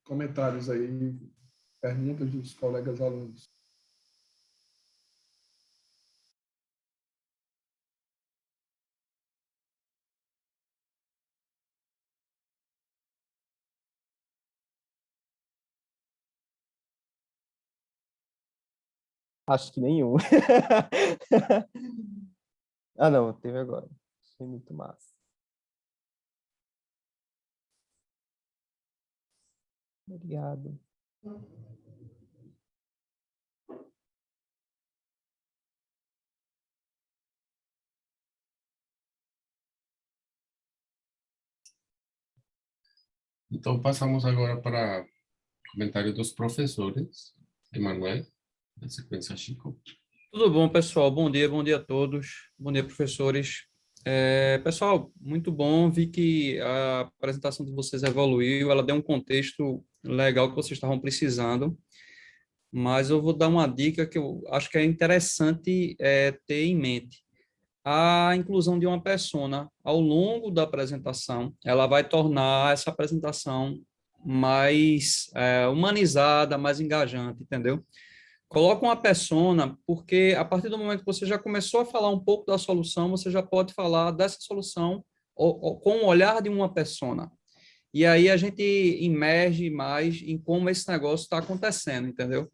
Comentários aí, perguntas dos colegas alunos. Acho que nenhum. Ah, não, teve agora. Foi muito massa. Obrigado. Então, passamos agora para o comentário dos professores. Emanuel, na sequência, Chico. Tudo bom, pessoal? Bom dia a todos. Bom dia, professores. Pessoal, muito bom. Vi que a apresentação de vocês evoluiu, ela deu um contexto legal que vocês estavam precisando, mas eu vou dar uma dica que eu acho que é interessante ter em mente. A inclusão de uma persona ao longo da apresentação, ela vai tornar essa apresentação mais humanizada, mais engajante, entendeu? Coloca uma persona, porque a partir do momento que você já começou a falar um pouco da solução, você já pode falar dessa solução com o olhar de uma persona. E aí a gente imerge mais em como esse negócio está acontecendo, entendeu?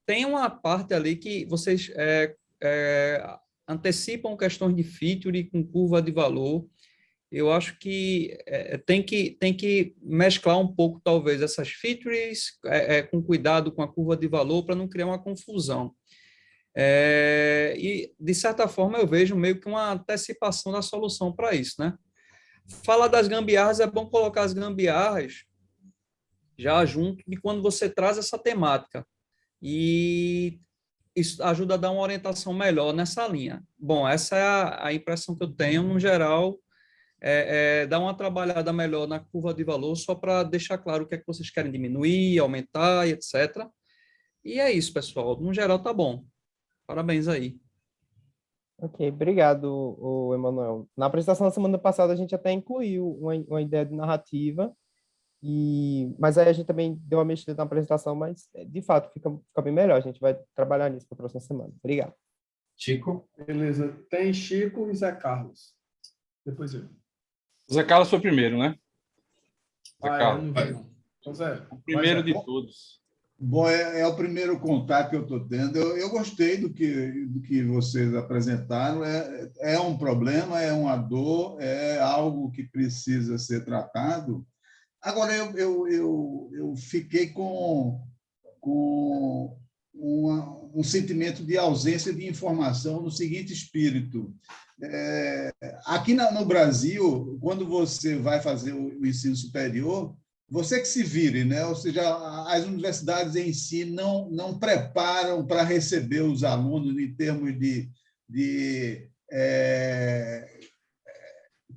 Tem uma parte ali que vocês antecipam questões de feature com curva de valor. Eu acho que tem que mesclar um pouco, talvez, essas features com cuidado com a curva de valor para não criar uma confusão. E, de certa forma, eu vejo meio que uma antecipação da solução para isso, né? Falar das gambiarras, é bom colocar as gambiarras já junto de quando você traz essa temática. E isso ajuda a dar uma orientação melhor nessa linha. Bom, essa é a impressão que eu tenho, no geral. Dar uma trabalhada melhor na curva de valor, só para deixar claro o que é que vocês querem diminuir, aumentar, etc. E é isso, pessoal. No geral, tá bom. Parabéns aí. Ok, obrigado, Emanuel. Na apresentação da semana passada, a gente até incluiu uma ideia de narrativa, mas aí a gente também deu uma mexida na apresentação, mas, de fato, fica bem melhor. A gente vai trabalhar nisso para a próxima semana. Obrigado. Chico? Beleza. Tem Chico e Zé Carlos. Depois eu. Zé Carlos foi primeiro, né? Zé Carlos. Não vi, não. Então, Zé, o primeiro de todos. Bom, é o primeiro contato que eu estou tendo. Eu gostei do que vocês apresentaram. É um problema, é uma dor, é algo que precisa ser tratado. Agora, eu fiquei com um sentimento de ausência de informação no seguinte espírito. Aqui no Brasil, quando você vai fazer o ensino superior, você que se vire, né? Ou seja, as universidades em si não preparam para receber os alunos em termos de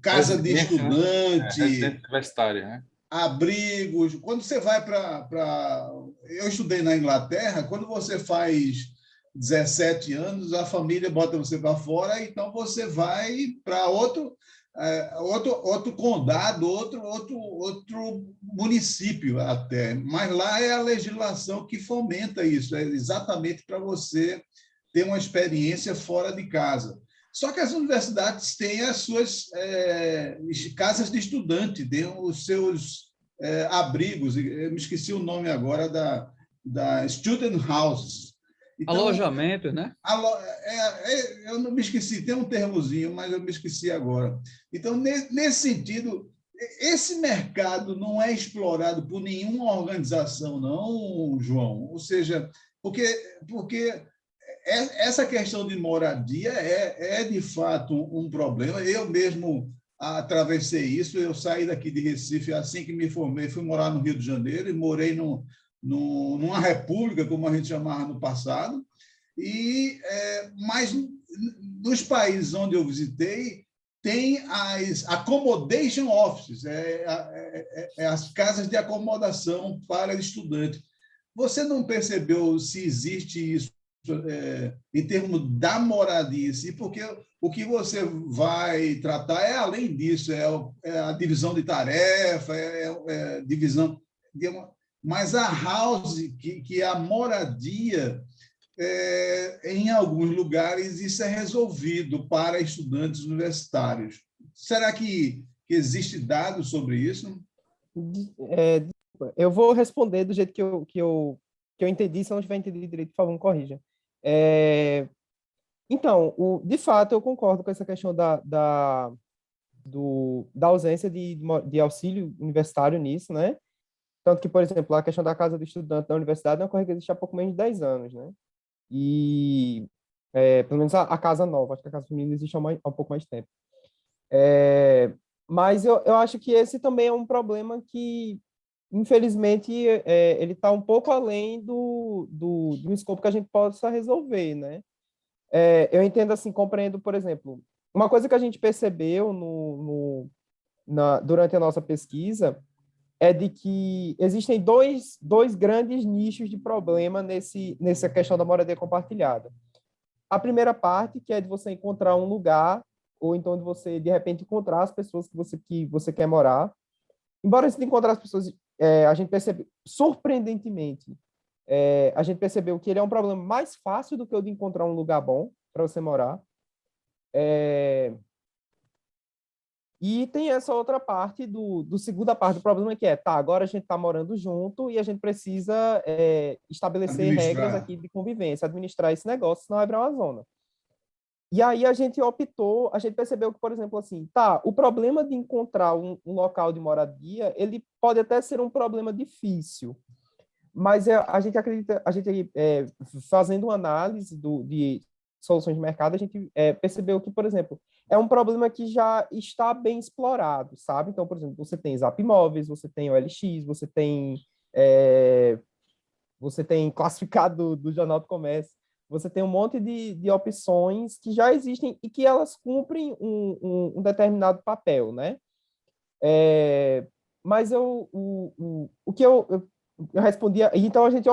casa de estudante, universitária, né? Abrigos. Quando você vai para... Eu estudei na Inglaterra, quando você faz 17 anos, a família bota você para fora, então você vai para outro condado, outro município até. Mas lá é a legislação que fomenta isso, é exatamente para você ter uma experiência fora de casa. Só que as universidades têm as suas casas de estudante, têm os seus abrigos, eu me esqueci o nome agora da Student Houses. Então, alojamento, né? Eu não me esqueci, tem um termozinho, mas eu me esqueci agora. Então, nesse sentido, esse mercado não é explorado por nenhuma organização, não, João. Ou seja, porque essa questão de moradia é de fato um problema. Eu mesmo atravessei isso, eu saí daqui de Recife assim que me formei, fui morar no Rio de Janeiro e morei numa república, como a gente chamava no passado, mas nos países onde eu visitei, tem as accommodation offices, as casas de acomodação para estudante. Você não percebeu se existe isso em termos da moradia em si, porque o que você vai tratar é além disso, é a divisão de tarefa, divisão de mas a house, que é a moradia, em alguns lugares isso é resolvido para estudantes universitários. Será que existe dados sobre isso? Eu vou responder do jeito que eu entendi. Se eu não tiver entendido direito, por favor, me corrija. Então, de fato, eu concordo com essa questão da ausência de auxílio universitário nisso, né? Tanto que, por exemplo, a questão da casa do estudante na universidade é uma coisa que existe há pouco menos de 10 anos, né? E, pelo menos a casa nova, acho que a casa feminina existe há um pouco mais de tempo. Mas eu acho que esse também é um problema que, infelizmente, ele está um pouco além do escopo que a gente possa resolver, né? Eu entendo assim, compreendo, por exemplo, uma coisa que a gente percebeu durante a nossa pesquisa é de que existem dois grandes nichos de problema nessa questão da moradia compartilhada. A primeira parte, que é de você encontrar um lugar, ou então de você, de repente, encontrar as pessoas que você quer morar. Embora a gente encontrar as pessoas, a gente percebe, surpreendentemente, a gente percebeu que ele é um problema mais fácil do que o de encontrar um lugar bom para você morar. E tem essa outra parte segunda parte do problema, que agora a gente está morando junto e a gente precisa estabelecer regras aqui de convivência, administrar esse negócio, senão vai virar uma zona. E aí a gente percebeu que, por exemplo, assim, o problema de encontrar um local de moradia, ele pode até ser um problema difícil, mas a gente acredita, fazendo uma análise de soluções de mercado, a gente percebeu que, por exemplo, é um problema que já está bem explorado, sabe? Então, por exemplo, você tem Zap Imóveis, você tem OLX, você tem classificado do Jornal do Comércio, você tem um monte de opções que já existem e que elas cumprem um determinado papel, né? Mas o que eu respondia, então a gente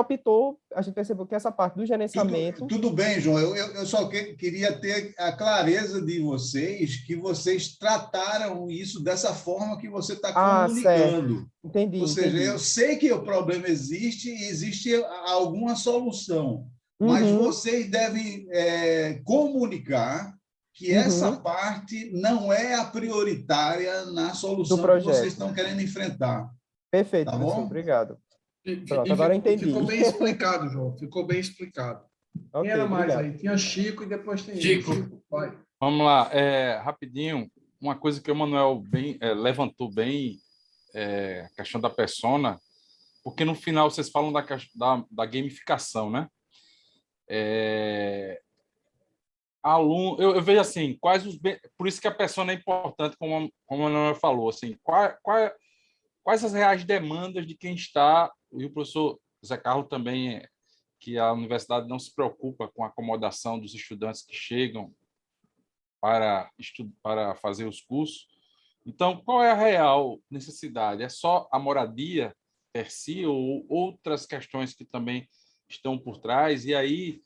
percebeu que essa parte do gerenciamento... Tudo bem, João, eu só queria ter a clareza de vocês, que vocês trataram isso dessa forma que você está comunicando. Certo. Entendi. Ou seja, eu sei que o problema existe e existe alguma solução, mas vocês devem comunicar que essa parte não é a prioritária na solução que vocês estão querendo enfrentar. Perfeito, tá professor, bom? Obrigado. Pronto, agora eu entendi. Ficou bem explicado, João. Ficou bem explicado. Quem era mais aí? Tinha Chico e depois tem Chico. Vai. Vamos lá, rapidinho. Uma coisa que o Manuel levantou bem, a questão da persona, porque no final vocês falam da gamificação, né? Aluno, eu vejo assim, por isso que a persona é importante, como o Manuel falou, assim, quais as reais demandas de quem está, e o professor Zé Carlos também, que a universidade não se preocupa com a acomodação dos estudantes que chegam para fazer os cursos. Então, qual é a real necessidade? É só a moradia per si ou outras questões que também estão por trás? E aí,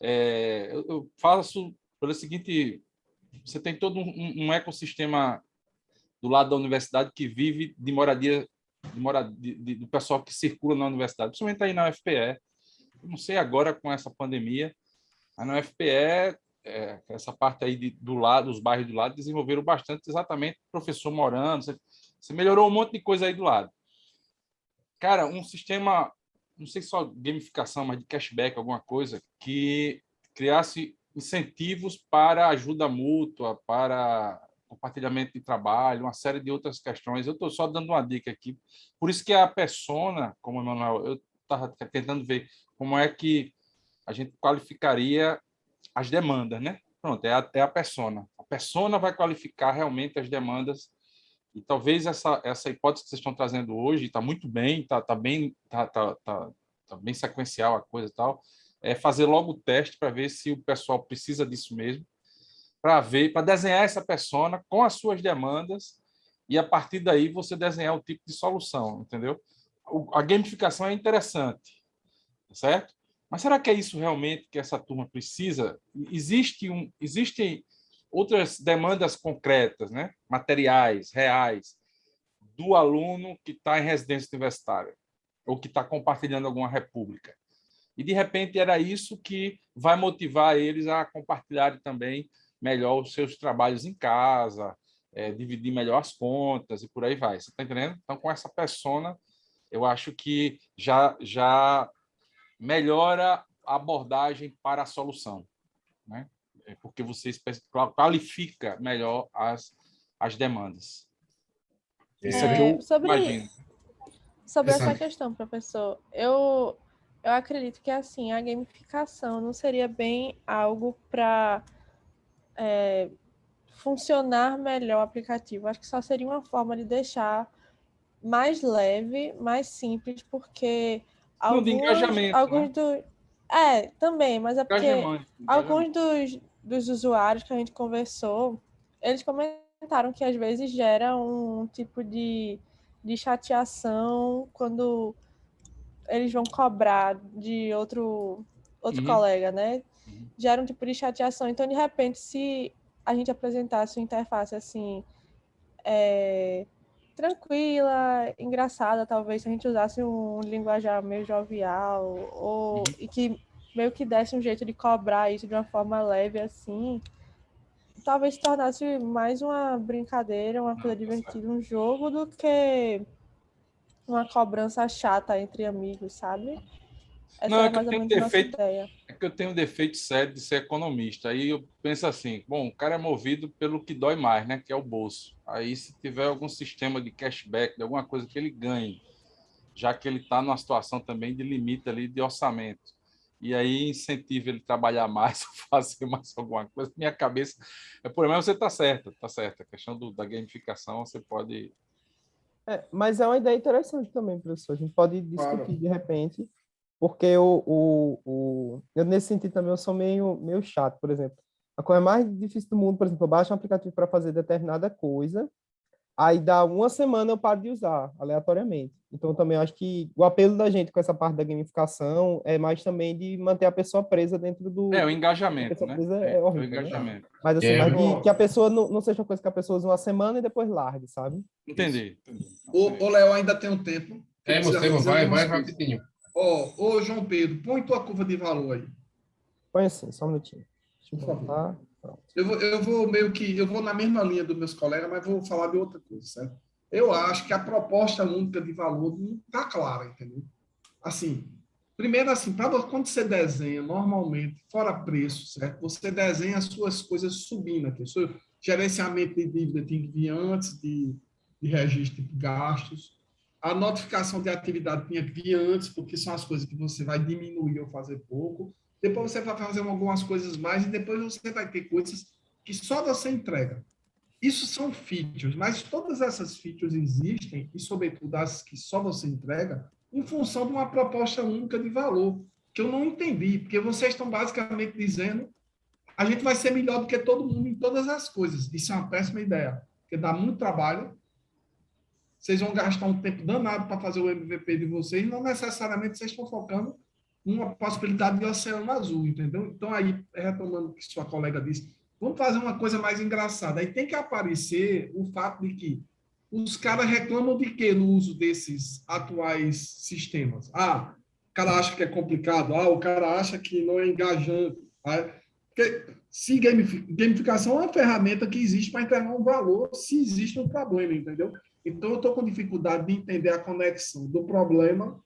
eu faço pelo seguinte, você tem todo um ecossistema do lado da universidade que vive de moradia, do pessoal que circula na universidade, principalmente aí na UFPE. Eu não sei agora com essa pandemia, mas na UFPE, essa parte aí do lado, os bairros do lado, desenvolveram bastante exatamente professor morando, você melhorou um monte de coisa aí do lado. Cara, um sistema, não sei só gamificação, mas de cashback, alguma coisa, que criasse incentivos para ajuda mútua, para compartilhamento de trabalho, uma série de outras questões. Eu estou só dando uma dica aqui. Por isso que a persona, como o Manuel, eu estava tentando ver como é que a gente qualificaria as demandas, né? Pronto, é a persona. A persona vai qualificar realmente as demandas e talvez essa hipótese que vocês estão trazendo hoje está muito bem, tá bem sequencial a coisa e tal, é fazer logo o teste para ver se o pessoal precisa disso mesmo, para desenhar essa persona com as suas demandas e, a partir daí, você desenhar o tipo de solução, entendeu? A gamificação é interessante, certo? Mas será que é isso realmente que essa turma precisa? Existem outras demandas concretas, né? Materiais, reais, do aluno que está em residência universitária ou que está compartilhando alguma república. E, de repente, era isso que vai motivar eles a compartilharem também melhor os seus trabalhos em casa, dividir melhor as contas e por aí vai. Você está entendendo? Então, com essa persona, eu acho que já melhora a abordagem para a solução, né? Porque você qualifica melhor as demandas. Isso é que eu imagino. Sobre essa questão, professor, eu acredito que assim, a gamificação não seria bem algo para funcionar melhor o aplicativo. Acho que só seria uma forma de deixar mais leve, mais simples, porque de engajamento, alguns também, mas é porque alguns dos usuários que a gente conversou, eles comentaram que às vezes gera um tipo de chateação quando eles vão cobrar de outro colega, né? Gera um tipo de chateação. Então, de repente, se a gente apresentasse uma interface assim, tranquila, engraçada, talvez, se a gente usasse um linguajar meio jovial, e que meio que desse um jeito de cobrar isso de uma forma leve, assim, talvez se tornasse mais uma brincadeira, uma coisa divertida, um jogo, do que uma cobrança chata entre amigos, sabe? Essa é mais ou menos a nossa ideia. É que eu tenho um defeito sério de ser economista. Aí eu penso assim, bom, o cara é movido pelo que dói mais, né? Que é o bolso. Aí se tiver algum sistema de cashback, de alguma coisa que ele ganhe, já que ele está numa situação também de limite ali de orçamento, e aí incentiva ele a trabalhar mais, fazer mais alguma coisa, minha cabeça... Por menos você está certo, tá certo. A questão da gamificação, você pode... Mas é uma ideia interessante também, professor. A gente pode discutir de repente, porque eu nesse sentido também eu sou meio chato, por exemplo. A coisa mais difícil do mundo, por exemplo, eu baixo um aplicativo para fazer determinada coisa, aí dá uma semana eu paro de usar, aleatoriamente. Então, eu também acho que o apelo da gente com essa parte da gamificação é mais também de manter a pessoa presa dentro do... o engajamento, né? É horrível, o engajamento. Né? Mas assim, que a pessoa não seja uma coisa que a pessoa usa uma semana e depois largue, sabe? Entendi. Ô, Léo, ainda tem um tempo. Vai rapidinho. Ô, João Pedro, põe tua curva de valor aí. Põe assim, só um minutinho. Deixa eu botar. Eu vou na mesma linha dos meus colegas, mas vou falar de outra coisa, certo? Eu acho que a proposta única de valor não está clara, entendeu? Assim, primeiro, assim, quando você desenha, normalmente, fora preço, certo? Você desenha as suas coisas subindo aqui. O seu gerenciamento de dívida tem que vir antes de registro de gastos. A notificação de atividade tinha que vir antes, porque são as coisas que você vai diminuir ou fazer pouco. Depois você vai fazer algumas coisas mais e depois você vai ter coisas que só você entrega. Isso são features, mas todas essas features existem, e sobretudo as que só você entrega, em função de uma proposta única de valor, que eu não entendi, porque vocês estão basicamente dizendo a gente vai ser melhor do que todo mundo em todas as coisas. Isso é uma péssima ideia, porque dá muito trabalho, vocês vão gastar um tempo danado para fazer o MVP de vocês, não necessariamente vocês estão focando numa possibilidade de oceano azul, entendeu? Então, aí, retomando o que sua colega disse, vamos fazer uma coisa mais engraçada. Aí tem que aparecer o fato de que os caras reclamam de quê no uso desses atuais sistemas? O cara acha que é complicado. O cara acha que não é engajante. Porque se gamificação é uma ferramenta que existe para entregar um valor se existe um problema, entendeu? Então, eu estou com dificuldade de entender a conexão do problema.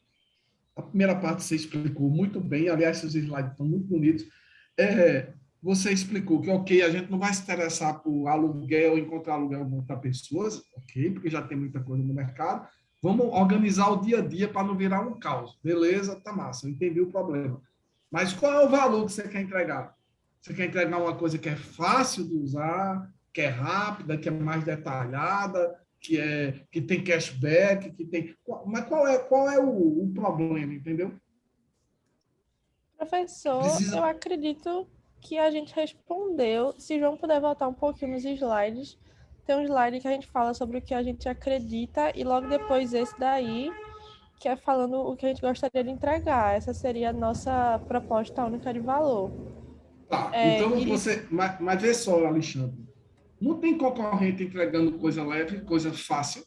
A primeira parte você explicou muito bem, aliás, seus slides estão muito bonitos. Você explicou que, ok, a gente não vai se interessar por aluguel, encontrar aluguel para pessoas, ok, porque já tem muita coisa no mercado. Vamos organizar o dia a dia para não virar um caos. Beleza, tá massa, eu entendi o problema. Mas qual é o valor que você quer entregar? Você quer entregar uma coisa que é fácil de usar, que é rápida, que é mais detalhada, que tem cashback, que tem... Mas qual é o problema, entendeu? Professor, eu acredito que a gente respondeu. Se João puder voltar um pouquinho nos slides, tem um slide que a gente fala sobre o que a gente acredita e logo depois esse daí que é falando o que a gente gostaria de entregar. Essa seria a nossa proposta única de valor. Tá, então você... Mas vê só, Alexandre. Não tem concorrente entregando coisa leve, coisa fácil.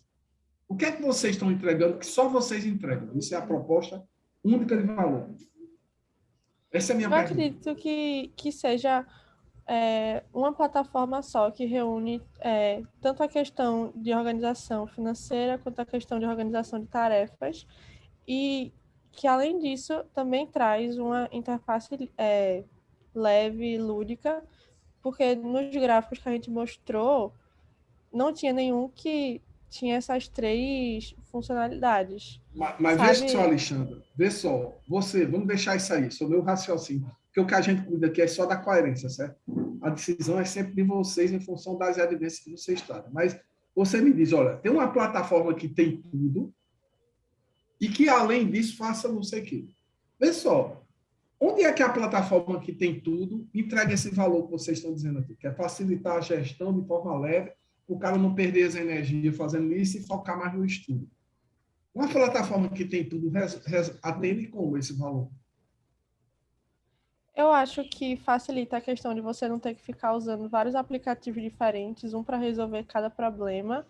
O que é que vocês estão entregando que só vocês entregam? Isso é a proposta única de valor. Essa é a minha pergunta. Eu acredito que seja uma plataforma só que reúne tanto a questão de organização financeira quanto a questão de organização de tarefas e que, além disso, também traz uma interface leve, lúdica, porque nos gráficos que a gente mostrou, não tinha nenhum que tinha essas 3 funcionalidades. Mas vê só, Alexandre, vê só. Vamos deixar isso aí, sobre o raciocínio. Porque o que a gente cuida aqui é só da coerência, certo? A decisão é sempre de vocês em função das evidências que vocês trazem. Mas você me diz, olha, tem uma plataforma que tem tudo e que, além disso, faça não sei o quê. Vê só, onde é que a plataforma que tem tudo entrega esse valor que vocês estão dizendo aqui? Que é facilitar a gestão de forma leve, o cara não perder as energias fazendo isso e focar mais no estudo. Uma plataforma que tem tudo atende como esse valor? Eu acho que facilita a questão de você não ter que ficar usando vários aplicativos diferentes, um para resolver cada problema.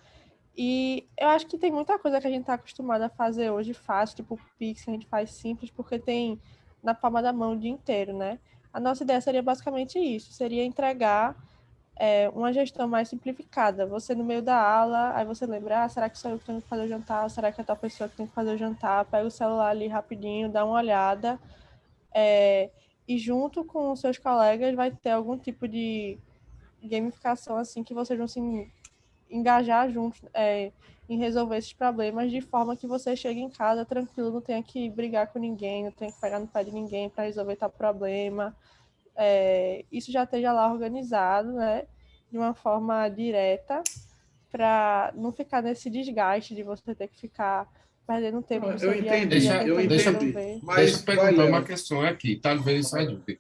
E eu acho que tem muita coisa que a gente está acostumado a fazer hoje fácil, tipo o Pix, que a gente faz simples, porque tem na palma da mão o dia inteiro, né? A nossa ideia seria basicamente isso, seria entregar uma gestão mais simplificada. Você no meio da aula, aí você lembra, será que sou eu que tenho que fazer o jantar? Ou será que é tal pessoa que tem que fazer o jantar? Pega o celular ali rapidinho, dá uma olhada, e junto com os seus colegas vai ter algum tipo de gamificação assim que vocês vão se engajar juntos em resolver esses problemas de forma que você chegue em casa tranquilo, não tenha que brigar com ninguém, não tenha que pegar no pé de ninguém para resolver tal problema. Isso já esteja lá organizado, né, de uma forma direta, para não ficar nesse desgaste de você ter que ficar perdendo tempo. Eu entendi. Deixa eu perguntar uma questão aqui, talvez ajude.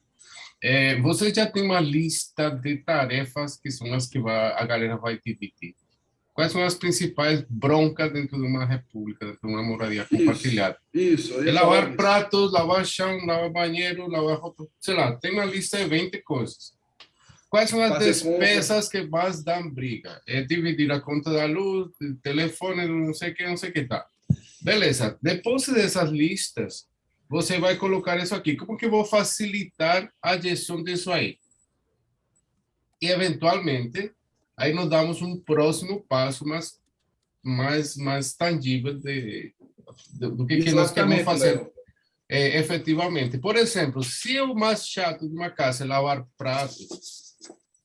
Você já tem uma lista de tarefas que são as que a galera vai dividir? Quais são as principais broncas dentro de uma república, dentro de uma moradia compartilhada? Isso. É lavar pratos, lavar chão, lavar banheiro, lavar roupa, sei lá, tem uma lista de 20 coisas. Quais são as despesas que mais dão briga? É dividir a conta da luz, telefone, não sei o que, tá. Beleza, depois dessas listas, você vai colocar isso aqui. Como que eu vou facilitar a gestão disso aí? E, eventualmente, aí nós damos um próximo passo mais tangível do que nós queremos fazer efetivamente. Por exemplo, se o mais chato de uma casa é lavar pratos,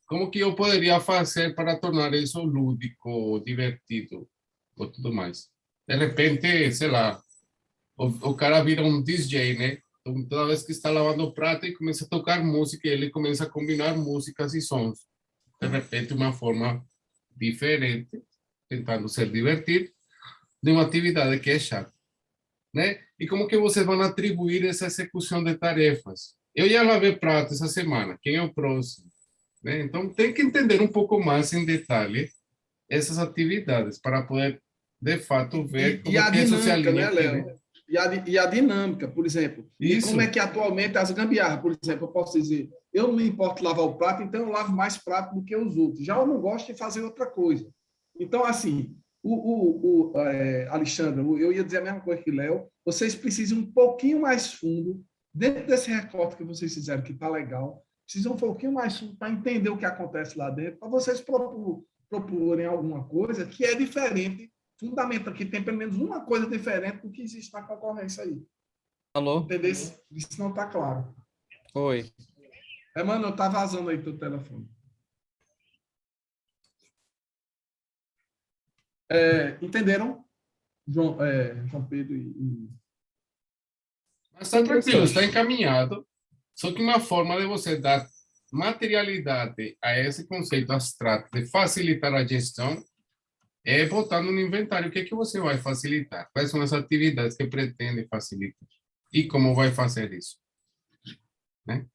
como que eu poderia fazer para tornar isso lúdico, divertido, ou tudo mais? De repente, sei lá, o cara vira um DJ, né? Então, toda vez que está lavando o prato e começa a tocar música, ele começa a combinar músicas e sons. De repente, uma forma diferente, tentando ser divertido, de uma atividade que é chata, né? E como que vocês vão atribuir essa execução de tarefas? Eu já lavei prato essa semana, quem é o próximo? Né? Então, tem que entender um pouco mais em detalhe essas atividades para poder, de fato, ver como que isso se alinha. Né, Léo? E a dinâmica, por exemplo. Isso. E como é que atualmente as gambiarras, por exemplo, eu posso dizer, eu não me importo lavar o prato, então eu lavo mais prato do que os outros. Já eu não gosto de fazer outra coisa. Então, assim, Alexandre, eu ia dizer a mesma coisa que o Léo, vocês precisam um pouquinho mais fundo, dentro desse recorte que vocês fizeram, que está legal, precisam um pouquinho mais fundo para entender o que acontece lá dentro, para vocês proporem alguma coisa que é diferente, fundamental, que tem pelo menos uma coisa diferente do que existe na concorrência aí. Alô? Entender? Isso não está claro. Oi. Mano, está vazando aí teu telefone. Entenderam? João Pedro e... Mas está tranquilo, está encaminhado. Só que uma forma de você dar materialidade a esse conceito abstrato de facilitar a gestão é botar no inventário o que é que você vai facilitar, quais são as atividades que pretende facilitar e como vai fazer isso. Né?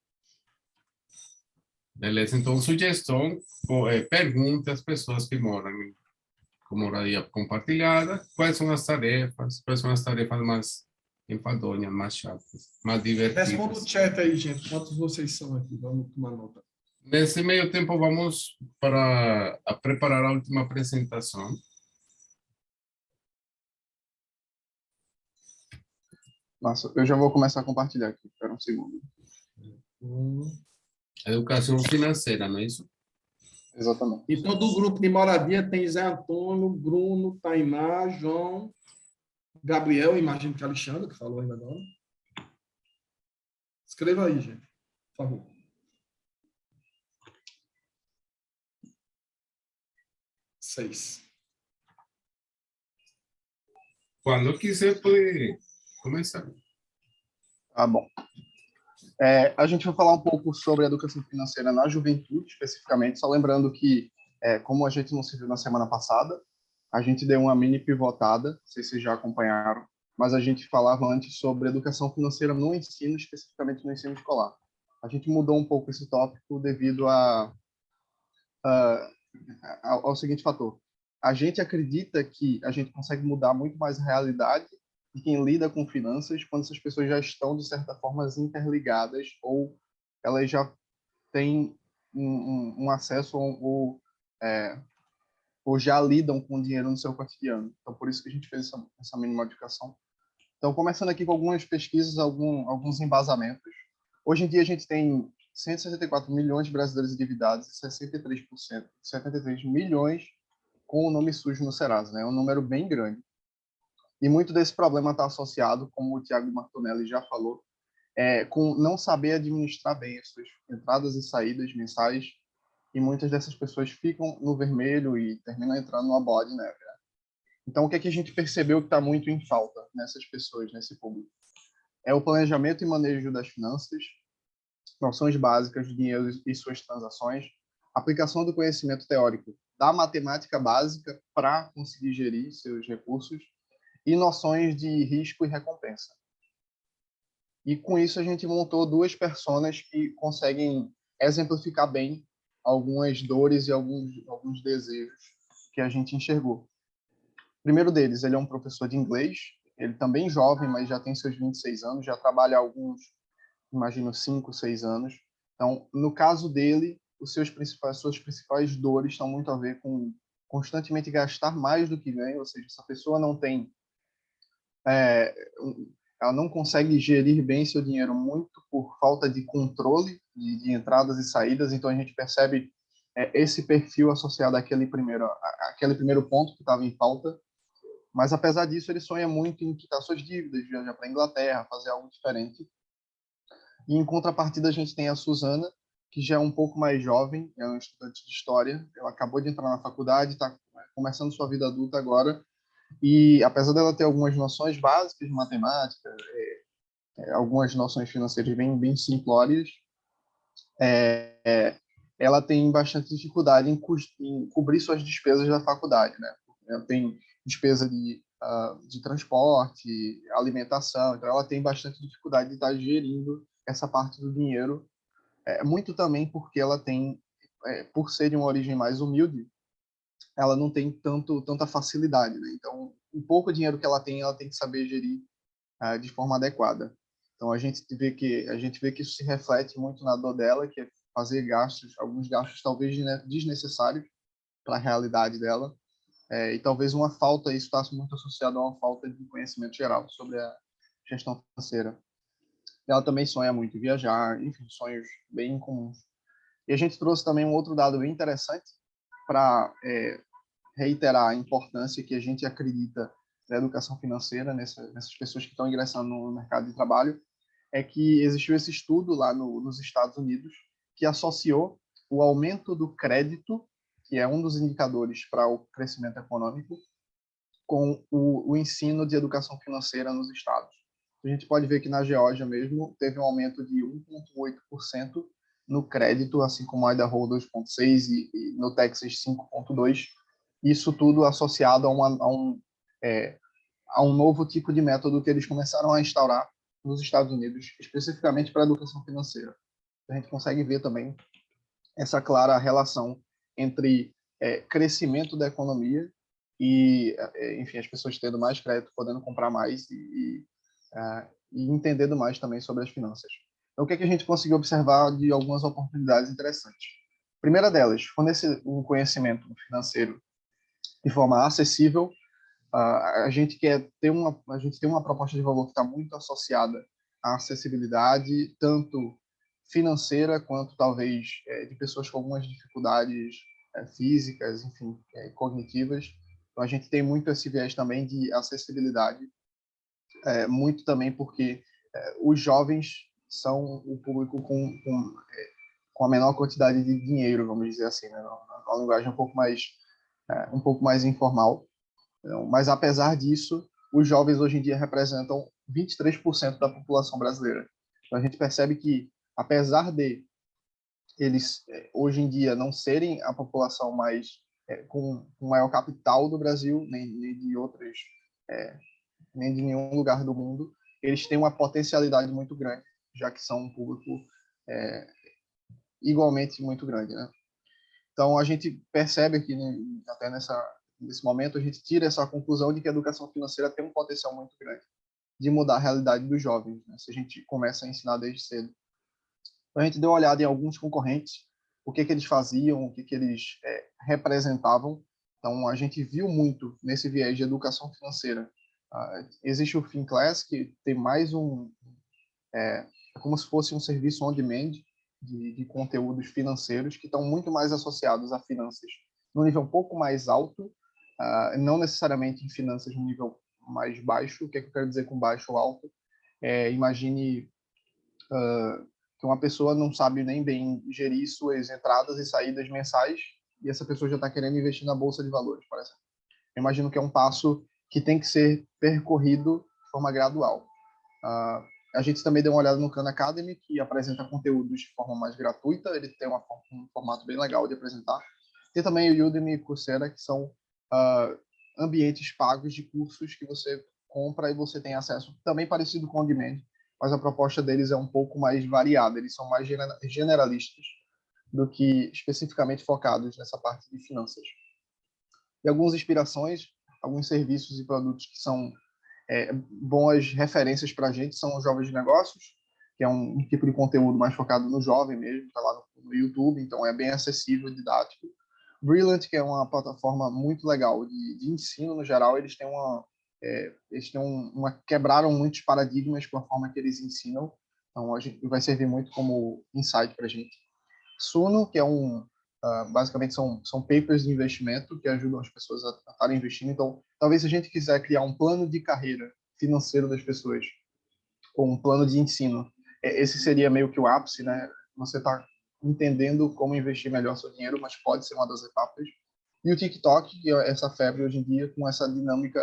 Beleza? Então, sugestão, pergunte às pessoas que moram com moradia compartilhada, quais são as tarefas mais enfadonhas, mais chatas, mais divertidas. Responda o chat aí, gente. Quantos vocês são aqui? Vamos tomar nota. Nesse meio tempo, vamos para preparar a última apresentação. Nossa, eu já vou começar a compartilhar aqui. Espera um segundo. Educação financeira, não é isso? Exatamente. Então, do grupo de moradia tem Zé Antônio, Bruno, Tainá, João, Gabriel, imagino que Alexandre, que falou ainda agora. Escreva aí, gente, por favor. Seis. Quando quiser, pode começar. Tá bom. A gente vai falar um pouco sobre a educação financeira na juventude, especificamente, só lembrando que, como a gente não se viu na semana passada, a gente deu uma mini pivotada, não sei se vocês já acompanharam, mas a gente falava antes sobre educação financeira no ensino, especificamente no ensino escolar. A gente mudou um pouco esse tópico devido ao seguinte fator. A gente acredita que a gente consegue mudar muito mais a realidade de quem lida com finanças quando essas pessoas já estão, de certa forma, interligadas ou elas já têm um acesso ou já lidam com o dinheiro no seu cotidiano. Então, por isso que a gente fez essa mini modificação. Então, começando aqui com algumas pesquisas, alguns embasamentos. Hoje em dia, a gente tem 164 milhões de brasileiros endividados e 73 milhões com o nome sujo no Serasa, né? É um número bem grande. E muito desse problema está associado, como o Thiago Martonelli já falou, com não saber administrar bem as suas entradas e saídas mensais, e muitas dessas pessoas ficam no vermelho e terminam entrando numa bola de neve. Né? Então, o que é que a gente percebeu que está muito em falta nessas pessoas, nesse público? É o planejamento e manejo das finanças, noções básicas de dinheiro e suas transações, aplicação do conhecimento teórico da matemática básica para conseguir gerir seus recursos e noções de risco e recompensa. E com isso a gente montou duas personas que conseguem exemplificar bem algumas dores e alguns desejos que a gente enxergou. O primeiro deles, ele é um professor de inglês, ele também jovem, mas já tem seus 26 anos, já trabalha há alguns, imagino, 5, 6 anos. Então, no caso dele, suas principais dores estão muito a ver com constantemente gastar mais do que ganha, ou seja, essa pessoa não tem ela não consegue gerir bem seu dinheiro muito por falta de controle de entradas e saídas, então a gente percebe esse perfil associado àquele primeiro ponto que estava em pauta, mas apesar disso ele sonha muito em quitar suas dívidas, viajar para a Inglaterra, fazer algo diferente. E em contrapartida a gente tem a Suzana, que já é um pouco mais jovem, é uma estudante de história, ela acabou de entrar na faculdade, está começando sua vida adulta agora, e apesar dela ter algumas noções básicas de matemática, algumas noções financeiras bem simplórias, ela tem bastante dificuldade em cobrir suas despesas da faculdade, né? Ela tem despesa de transporte, alimentação, então ela tem bastante dificuldade de estar gerindo essa parte do dinheiro, muito também porque ela tem, por ser de uma origem mais humilde, ela não tem tanta facilidade, né? Então, o pouco dinheiro que ela tem que saber gerir de forma adequada. Então, a gente vê que isso se reflete muito na dor dela, que é fazer alguns gastos talvez desnecessários para a realidade dela, e talvez isso está muito associado a uma falta de conhecimento geral sobre a gestão financeira. Ela também sonha muito em viajar, enfim, sonhos bem comuns. E a gente trouxe também um outro dado bem interessante para reiterar a importância que a gente acredita da educação financeira nessas pessoas que estão ingressando no mercado de trabalho, é que existiu esse estudo lá nos Estados Unidos que associou o aumento do crédito, que é um dos indicadores para o crescimento econômico, com o ensino de educação financeira nos estados. A gente pode ver que na Geórgia mesmo teve um aumento de 1,8% no crédito, assim como Idaho 2,6% e no Texas 5,2%. Isso tudo associado a um novo tipo de método que eles começaram a instaurar nos Estados Unidos, especificamente para a educação financeira. A gente consegue ver também essa clara relação entre crescimento da economia e, enfim, as pessoas tendo mais crédito, podendo comprar mais e entendendo mais também sobre as finanças. Então, o que é que a gente conseguiu observar de algumas oportunidades interessantes? A primeira delas, fornecer um conhecimento financeiro de forma acessível. A gente tem uma proposta de valor que está muito associada à acessibilidade, tanto financeira quanto talvez de pessoas com algumas dificuldades físicas, enfim, cognitivas. Então, a gente tem muito esse viés também de acessibilidade, muito também porque os jovens são o público com a menor quantidade de dinheiro, vamos dizer assim, né? Uma linguagem um pouco mais informal. Então, mas, apesar disso, os jovens hoje em dia representam 23% da população brasileira. Então, a gente percebe que, apesar de eles, hoje em dia, não serem a população mais com o maior capital do Brasil, nem de outras, nem de nenhum lugar do mundo, eles têm uma potencialidade muito grande, já que são um público igualmente muito grande, né? Então, a gente percebe que, até nesse momento, a gente tira essa conclusão de que a educação financeira tem um potencial muito grande de mudar a realidade dos jovens, né? Se a gente começa a ensinar desde cedo. Então, a gente deu uma olhada em alguns concorrentes, o que eles faziam, o que eles representavam. Então, a gente viu muito nesse viés de educação financeira. Existe o FinClass, que tem mais é como se fosse um serviço on demand de conteúdos financeiros que estão muito mais associados a finanças no nível um pouco mais alto, não necessariamente em finanças no nível mais baixo. O que é que eu quero dizer com baixo ou alto? Imagine que uma pessoa não sabe nem bem gerir suas entradas e saídas mensais e essa pessoa já está querendo investir na bolsa de valores, por exemplo. Eu imagino que é um passo que tem que ser percorrido de forma gradual. A gente também deu uma olhada no Khan Academy, que apresenta conteúdos de forma mais gratuita. Ele tem um formato bem legal de apresentar. Tem também o Udemy e Coursera, que são ambientes pagos de cursos que você compra e você tem acesso, também parecido com o on-demand, mas a proposta deles é um pouco mais variada. Eles são mais generalistas do que especificamente focados nessa parte de finanças. E algumas inspirações, alguns serviços e produtos que são boas referências para a gente são os Jovens de Negócios, que é um tipo de conteúdo mais focado no jovem mesmo, está lá no YouTube, então é bem acessível e didático. Brilliant, que é uma plataforma muito legal de ensino no geral. Eles têm quebraram muitos paradigmas com a forma que eles ensinam, então vai servir muito como insight para a gente. Suno, que é basicamente são papers de investimento que ajudam as pessoas a estarem investindo. Então, talvez se a gente quiser criar um plano de carreira financeiro das pessoas, ou um plano de ensino, esse seria meio que o ápice, né? Você está entendendo como investir melhor seu dinheiro, mas pode ser uma das etapas. E o TikTok, que é essa febre hoje em dia, com essa dinâmica,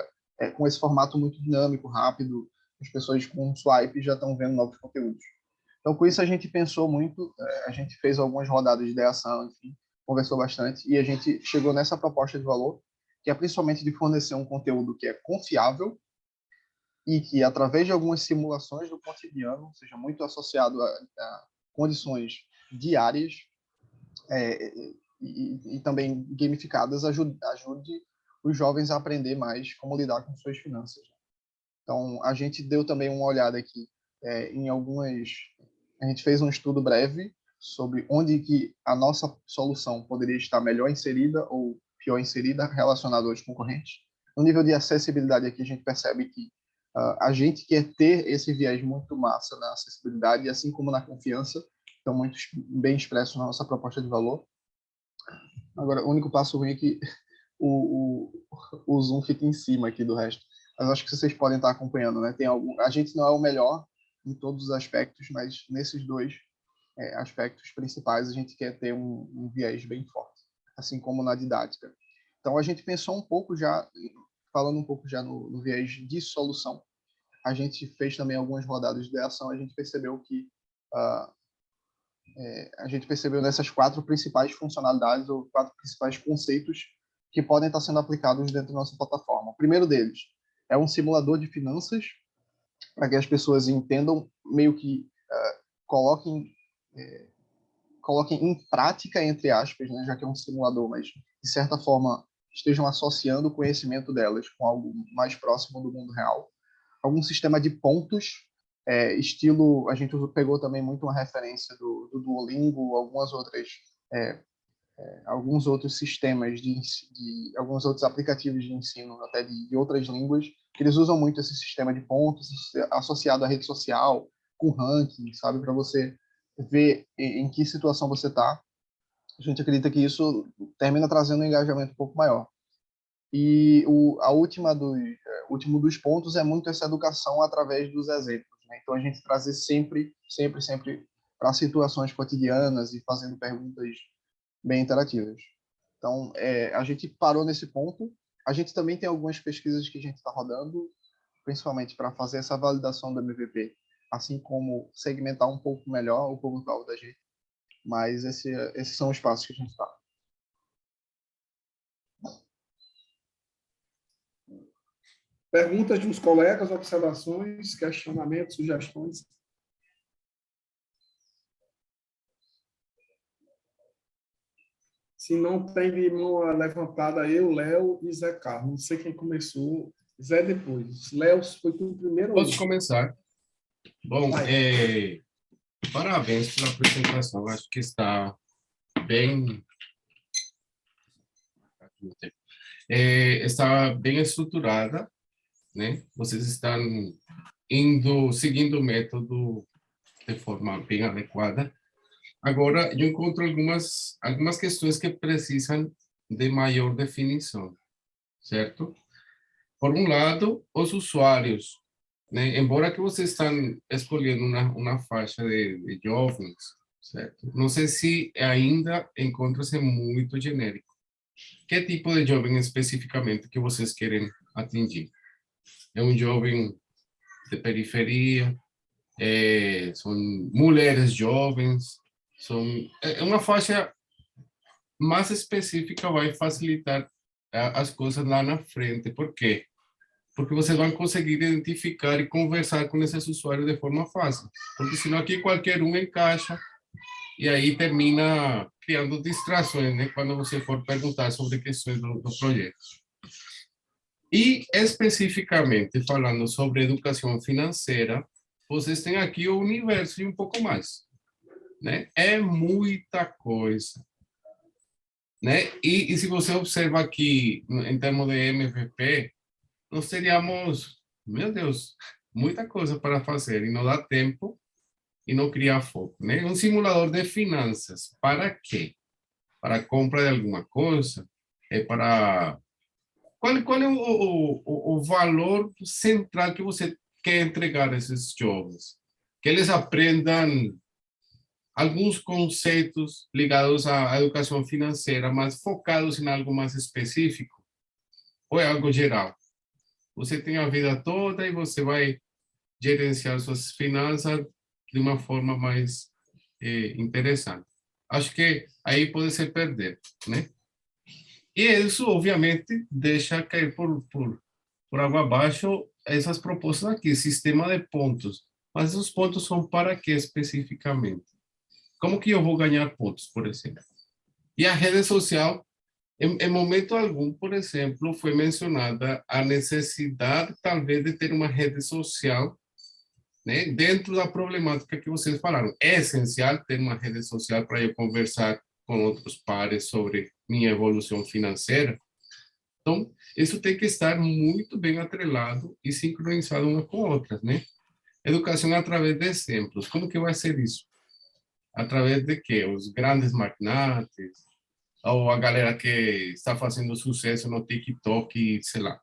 com esse formato muito dinâmico, rápido, as pessoas com um swipe já estão vendo novos conteúdos. Então, com isso, a gente pensou muito, a gente fez algumas rodadas de ideação, enfim, conversou bastante, e a gente chegou nessa proposta de valor, que é principalmente de fornecer um conteúdo que é confiável e que, através de algumas simulações do cotidiano, seja muito associado a condições diárias e também gamificadas, ajude os jovens a aprender mais como lidar com suas finanças. Então, a gente deu também uma olhada aqui em algumas... A gente fez um estudo breve sobre onde que a nossa solução poderia estar melhor inserida ou pior inserida relacionado aos concorrentes. No nível de acessibilidade aqui, a gente percebe que a gente quer ter esse viés muito massa na acessibilidade, assim como na confiança, estão muito bem expressos na nossa proposta de valor. Agora, o único passo ruim é que o Zoom fica em cima aqui do resto. Mas acho que vocês podem estar acompanhando, né? A gente não é o melhor em todos os aspectos, mas nesses dois aspectos principais a gente quer ter um viés bem forte, assim como na didática. Então, a gente pensou um pouco já, falando um pouco já no viés de solução. A gente fez também algumas rodadas de ação, a gente percebeu que a gente percebeu nessas 4 principais funcionalidades ou 4 principais conceitos que podem estar sendo aplicados dentro da nossa plataforma. O primeiro deles é um simulador de finanças, para que as pessoas entendam, meio que coloquem em prática, entre aspas, né, já que é um simulador, mas de certa forma estejam associando o conhecimento delas com algo mais próximo do mundo real. Algum sistema de pontos, estilo, a gente pegou também muito uma referência do Duolingo, alguns outros sistemas alguns outros aplicativos de ensino, até de outras línguas, que eles usam muito esse sistema de pontos associado à rede social, com ranking, sabe, para você ver em que situação você está. A gente acredita que isso termina trazendo um engajamento um pouco maior. E o último dos pontos é muito essa educação através dos exemplos, né? Então, a gente trazer sempre para situações cotidianas e fazendo perguntas bem interativas. Então, a gente parou nesse ponto. A gente também tem algumas pesquisas que a gente está rodando, principalmente para fazer essa validação do MVP, assim como segmentar um pouco melhor o público-alvo da gente. Mas esses são os passos que a gente está. Perguntas dos colegas, observações, questionamentos, sugestões? Se não tem de mão levantada, eu, Léo e Zé Carlos. Não sei quem começou. Zé depois. Léo, foi tu primeiro? Posso começar? Bom, parabéns pela apresentação. Acho que está bem... está bem estruturada, né? Vocês estão seguindo o método de forma bem adequada. Agora, eu encontro algumas questões que precisam de maior definição, certo? Por um lado, os usuários, né? Embora que vocês estão escolhendo uma faixa de jovens, certo? Não sei se ainda encontra-se muito genérico. Que tipo de jovem especificamente que vocês querem atingir? É um jovem de periferia? São mulheres jovens? Uma faixa mais específica vai facilitar as coisas lá na frente. Por quê? Porque vocês vão conseguir identificar e conversar com esses usuários de forma fácil. Porque senão aqui qualquer um encaixa e aí termina criando distrações, né? Quando você for perguntar sobre questões do projeto. E especificamente falando sobre educação financeira, vocês têm aqui o universo e um pouco mais, né? É muita coisa, né? E se você observa aqui, em termos de MVP, nós teríamos, meu Deus, muita coisa para fazer e não dá tempo e não criar foco, né? Um simulador de finanças, para quê? Para a compra de alguma coisa? Para... Qual é o valor central que você quer entregar a esses jovens? Que eles aprendam alguns conceitos ligados à educação financeira, mas focados em algo mais específico? Ou é algo geral? Você tem a vida toda e você vai gerenciar suas finanças de uma forma mais interessante. Acho que aí pode se perder, né? E isso, obviamente, deixa cair por água abaixo essas propostas aqui, sistema de pontos. Mas os pontos são para quê especificamente? Como que eu vou ganhar pontos, por exemplo? E a rede social, em momento algum, por exemplo, foi mencionada a necessidade, talvez, de ter uma rede social, né, dentro da problemática que vocês falaram. É essencial ter uma rede social para eu conversar com outros pares sobre minha evolução financeira. Então, isso tem que estar muito bem atrelado e sincronizado uma com a outra, né? Educação através de exemplos. Como que vai ser isso? Através de quê? Os grandes magnates, ou a galera que está fazendo sucesso no TikTok, sei lá.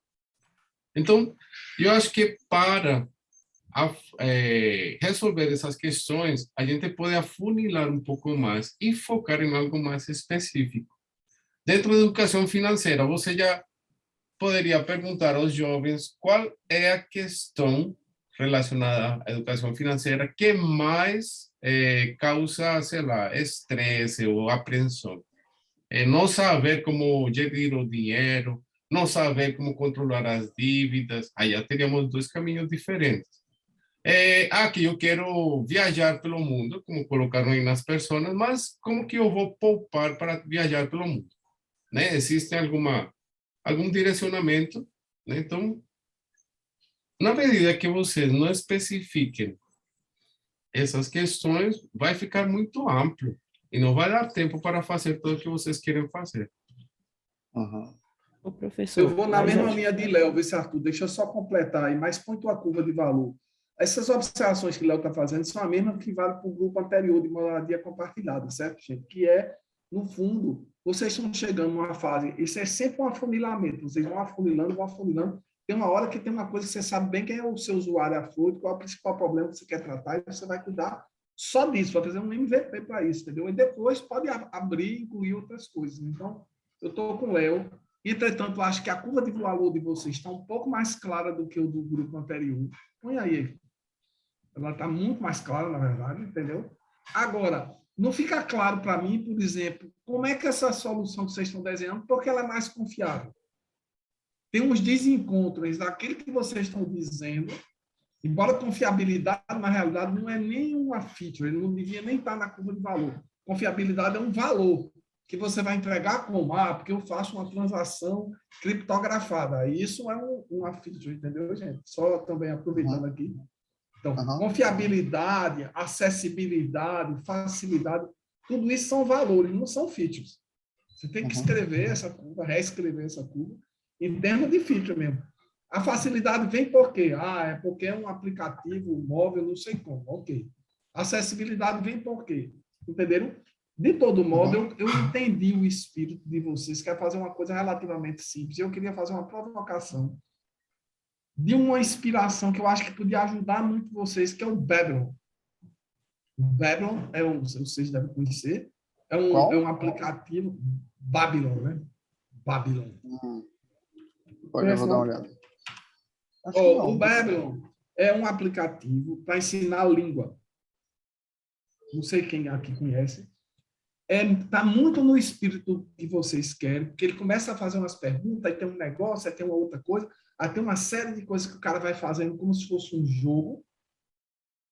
Então, eu acho que para resolver essas questões, a gente pode afunilar um pouco mais e focar em algo mais específico. Dentro da educação financeira, você já poderia perguntar aos jovens qual é a questão relacionada à educação financeira que mais causa, sei lá, estresse ou apreensão. Não saber como gerir o dinheiro, não saber como controlar as dívidas, aí já teríamos dois caminhos diferentes. Que eu quero viajar pelo mundo, como colocaram aí nas pessoas, mas como que eu vou poupar para viajar pelo mundo? Né? Existe alguma algum direcionamento, né? Então, na medida que vocês não especifiquem essas questões, vai ficar muito amplo e não vai dar tempo para fazer tudo o que vocês querem fazer. Uhum. O professor, Eu vou na mesma linha de Léo, ver se Arthur, deixa eu só completar aí, mas põe tua curva de valor. Essas observações que o Léo está fazendo são as mesmas que valem para o grupo anterior de moradia compartilhada, certo, gente? Que é, no fundo, vocês estão chegando numa fase, isso é sempre um afunilamento, vocês vão afunilando, tem uma hora que tem uma coisa que você sabe bem quem é o seu usuário afluente, qual é o principal problema que você quer tratar, e você vai cuidar só disso, vai fazer um MVP para isso, entendeu? E depois pode abrir e incluir outras coisas. Então, eu estou com o Léo. Entretanto, eu acho que a curva de valor de vocês está um pouco mais clara do que o do grupo anterior. Põe aí. Ela está muito mais clara, na verdade, entendeu? Agora, não fica claro para mim, por exemplo, como é que essa solução que vocês estão desenhando, porque ela é mais confiável. Tem uns desencontros daquilo que vocês estão dizendo, embora confiabilidade, na realidade, não é nenhuma feature, ele não devia nem estar na curva de valor. Confiabilidade é um valor que você vai entregar como, porque eu faço uma transação criptografada. Isso é uma feature, entendeu, gente? Só também aproveitando aqui. Então, confiabilidade, acessibilidade, facilidade, tudo isso são valores, não são features. Você tem que escrever essa curva, reescrever essa curva, em termos de feature mesmo. A facilidade vem por quê? É porque é um aplicativo móvel, não sei como. Ok. A acessibilidade vem por quê? Entenderam? De todo modo, eu entendi o espírito de vocês, que é fazer uma coisa relativamente simples. Eu queria fazer uma provocação de uma inspiração que eu acho que podia ajudar muito vocês, que é o Babylon. O Babylon vocês devem conhecer, é um aplicativo Babylon, né? Babylon. Pode, eu vou dar uma olhada. O Babylon é um aplicativo para ensinar língua. Não sei quem aqui conhece. Está muito no espírito que vocês querem, porque ele começa a fazer umas perguntas, aí tem um negócio, aí tem uma outra coisa, aí tem uma série de coisas que o cara vai fazendo como se fosse um jogo,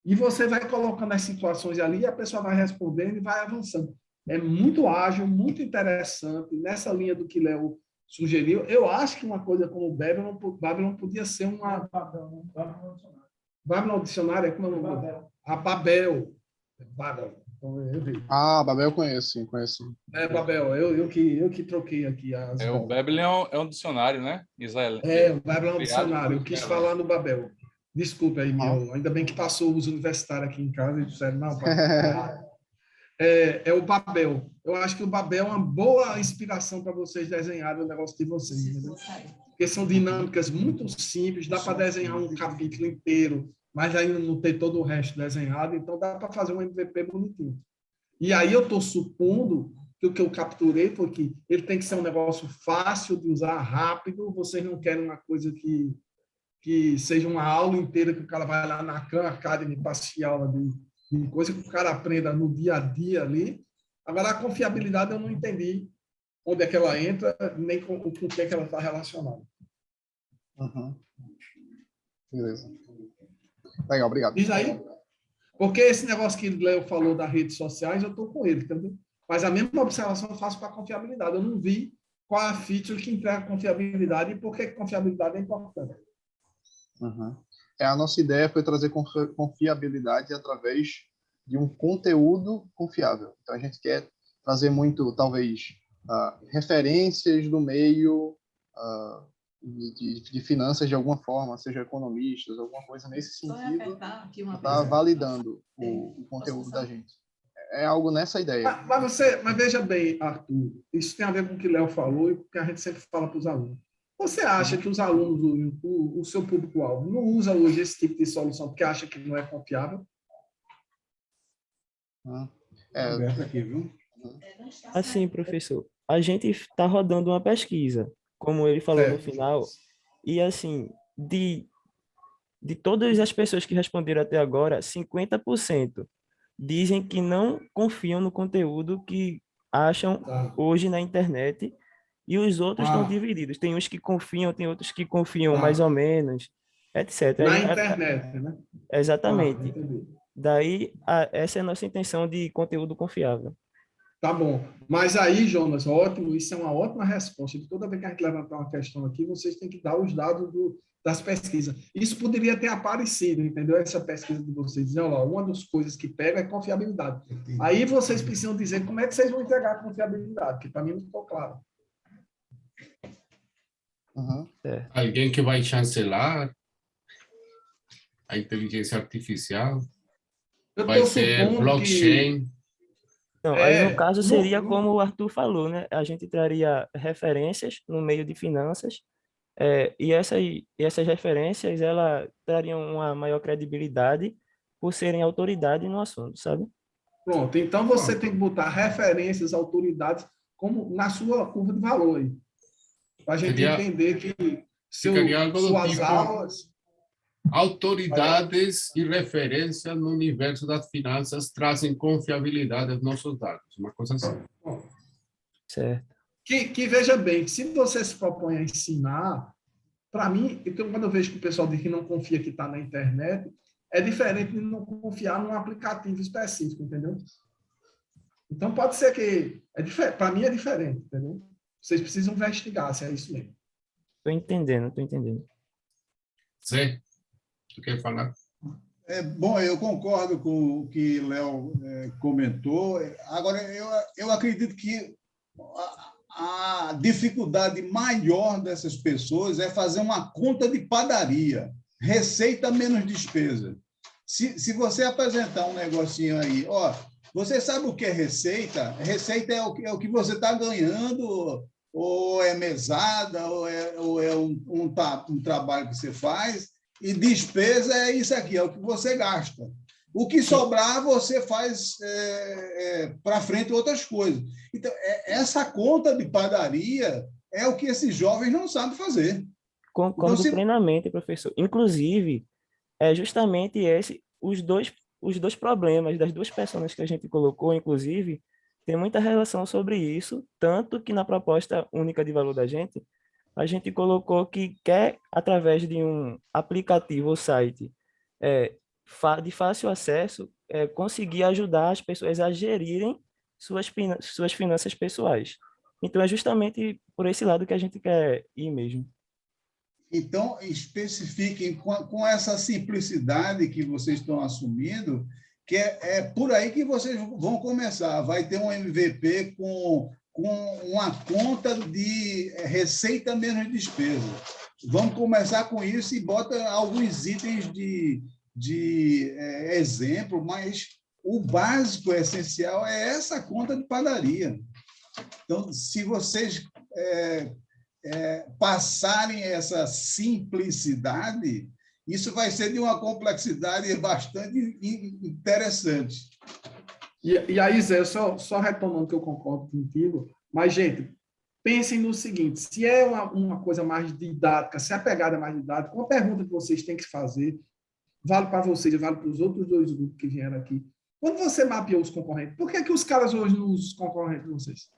e você vai colocando as situações ali, e a pessoa vai respondendo e vai avançando. É muito ágil, muito interessante, nessa linha do que Léo sugeriu. Eu acho que uma coisa como o Babylon podia ser uma... Babylon Dicionário é como é o nome? A Babel. Babel. Babel eu conheço, sim, conheço. Babel, eu que troquei aqui as... O Babel é um dicionário, né? Israel. O Babel é um dicionário, eu quis falar no Babel. Desculpa aí, ainda bem que passou o uso universitário aqui em casa e disseram, não, é o Babel. Eu acho que o Babel é uma boa inspiração para vocês desenharem o negócio de vocês, entendeu? Porque são dinâmicas muito simples, dá para desenhar um capítulo inteiro, mas ainda não ter todo o resto desenhado, então dá para fazer um MVP bonitinho. E aí eu estou supondo que o que eu capturei foi que ele tem que ser um negócio fácil de usar, rápido, vocês não querem uma coisa que seja uma aula inteira que o cara vai lá na Khan Academy para assistir aula de coisa que o cara aprenda no dia a dia ali. Agora, a confiabilidade eu não entendi onde é que ela entra, nem com o que é que ela está relacionada. Beleza. Legal, obrigado. Diz aí. Porque esse negócio que o Léo falou das redes sociais, eu estou com ele, entendeu? Mas a mesma observação eu faço para a confiabilidade. Eu não vi qual a feature que entrega confiabilidade e por que confiabilidade é importante. A nossa ideia foi trazer confiabilidade através de um conteúdo confiável. Então, a gente quer trazer muito, talvez, referências do meio de finanças de alguma forma, seja economistas, alguma coisa nesse sentido, está validando o conteúdo da gente. É algo nessa ideia. Mas veja bem, Arthur, isso tem a ver com o que o Léo falou e com o que a gente sempre fala para os alunos. Você acha que os alunos, o seu público-alvo, não usa hoje esse tipo de solução porque acha que não é confiável? Assim, professor, a gente está rodando uma pesquisa, como ele falou no final, e assim, de todas as pessoas que responderam até agora, 50% dizem que não confiam no conteúdo que acham hoje na internet, e os outros estão divididos. Tem uns que confiam, tem outros que confiam mais ou menos, etc. Na internet, né? Exatamente. Daí, essa é a nossa intenção de conteúdo confiável. Tá bom. Mas aí, Jonas, ótimo, isso é uma ótima resposta. Toda vez que a gente levantar uma questão aqui, vocês têm que dar os dados das pesquisas. Isso poderia ter aparecido, entendeu? Essa pesquisa de vocês. Dizem, olha, uma das coisas que pega é confiabilidade. Aí vocês precisam dizer como é que vocês vão entregar a confiabilidade, que para mim não ficou claro. Alguém que vai chancelar a inteligência artificial? Vai ser blockchain? Não, aí no caso seria como o Arthur falou, né? A gente traria referências no meio de finanças, e essas referências elas trariam uma maior credibilidade por serem autoridade no assunto, sabe? Pronto, então você tem que botar referências, autoridades, como na sua curva de valor aí. Para a gente entender que suas tipo, aulas... Autoridades e referência no universo das finanças trazem confiabilidade aos nossos dados, uma coisa assim. Certo. Que veja bem, se você se propõe a ensinar, para mim, quando eu vejo que o pessoal diz que não confia que está na internet, é diferente de não confiar num aplicativo específico, entendeu? Então, pode ser que... para mim é diferente, entendeu? Vocês precisam investigar se é isso mesmo. Estou entendendo. Sim. Tu quer falar? Bom, eu concordo com o que Léo comentou. Agora, eu acredito que a dificuldade maior dessas pessoas é fazer uma conta de padaria, receita menos despesa. Se você apresentar um negocinho aí, você sabe o que é receita? Receita é o que você está ganhando, ou é mesada, ou é um trabalho que você faz. E despesa é isso aqui, é o que você gasta. O que sobrar, você faz para frente outras coisas. Então, essa conta de padaria é o que esses jovens não sabem fazer. Concordo plenamente, professor. Inclusive, é justamente os dois problemas das duas pessoas que a gente colocou, inclusive, tem muita relação sobre isso, tanto que na proposta única de valor da gente, a gente colocou que quer, através de um aplicativo ou site de fácil acesso, conseguir ajudar as pessoas a gerirem suas finanças pessoais. Então, é justamente por esse lado que a gente quer ir mesmo. Então, especifiquem com essa simplicidade que vocês estão assumindo, que é por aí que vocês vão começar. Vai ter um MVP com uma conta de receita menos despesa. Vamos começar com isso e bota alguns itens de exemplo, mas o básico, essencial, é essa conta de padaria. Então, se vocês passarem essa simplicidade, isso vai ser de uma complexidade bastante interessante. E aí, Zé, só retomando que eu concordo contigo, mas, gente, pensem no seguinte, se é uma coisa mais didática, se a pegada é mais didática, uma pergunta que vocês têm que fazer, vale para vocês e vale para os outros dois grupos que vieram aqui. Quando você mapeou os concorrentes, por que os caras hoje não usam os concorrentes de vocês?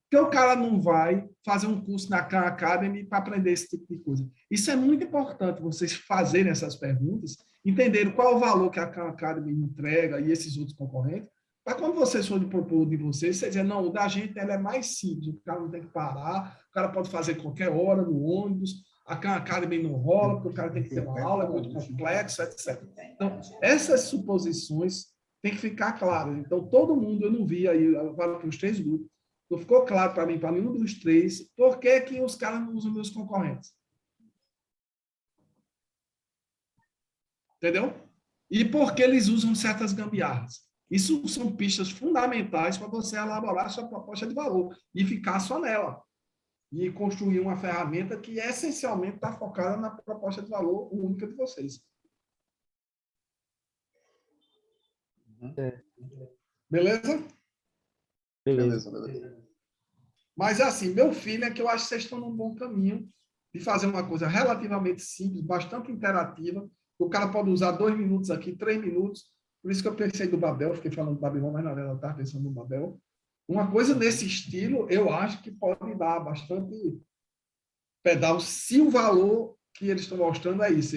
Porque o cara não vai fazer um curso na Khan Academy para aprender esse tipo de coisa. Isso é muito importante, vocês fazerem essas perguntas, entenderem qual o valor que a Khan Academy entrega e esses outros concorrentes, para quando vocês forem propor de vocês, vocês dizem, não, o da gente ela é mais simples, o cara não tem que parar, o cara pode fazer qualquer hora no ônibus, a Khan Academy não rola, porque o cara tem que ter uma aula, é muito complexo, etc. Então, essas suposições têm que ficar claras. Então, todo mundo, eu não vi aí, vale para os três grupos, não ficou claro para mim, para nenhum dos três, por que os caras não usam meus concorrentes. Entendeu? E por que eles usam certas gambiarras. Isso são pistas fundamentais para você elaborar a sua proposta de valor e ficar só nela. E construir uma ferramenta que essencialmente está focada na proposta de valor única de vocês. Beleza? Beleza. Mas, assim, meu filho, é que eu acho que vocês estão num bom caminho de fazer uma coisa relativamente simples, bastante interativa. O cara pode usar 2 minutos aqui, 3 minutos. Por isso que eu pensei do Babel, fiquei falando do Babilônia, mas na verdade eu estava pensando no Babel. Uma coisa nesse estilo, eu acho que pode dar bastante pedal, se o valor que eles estão mostrando é isso.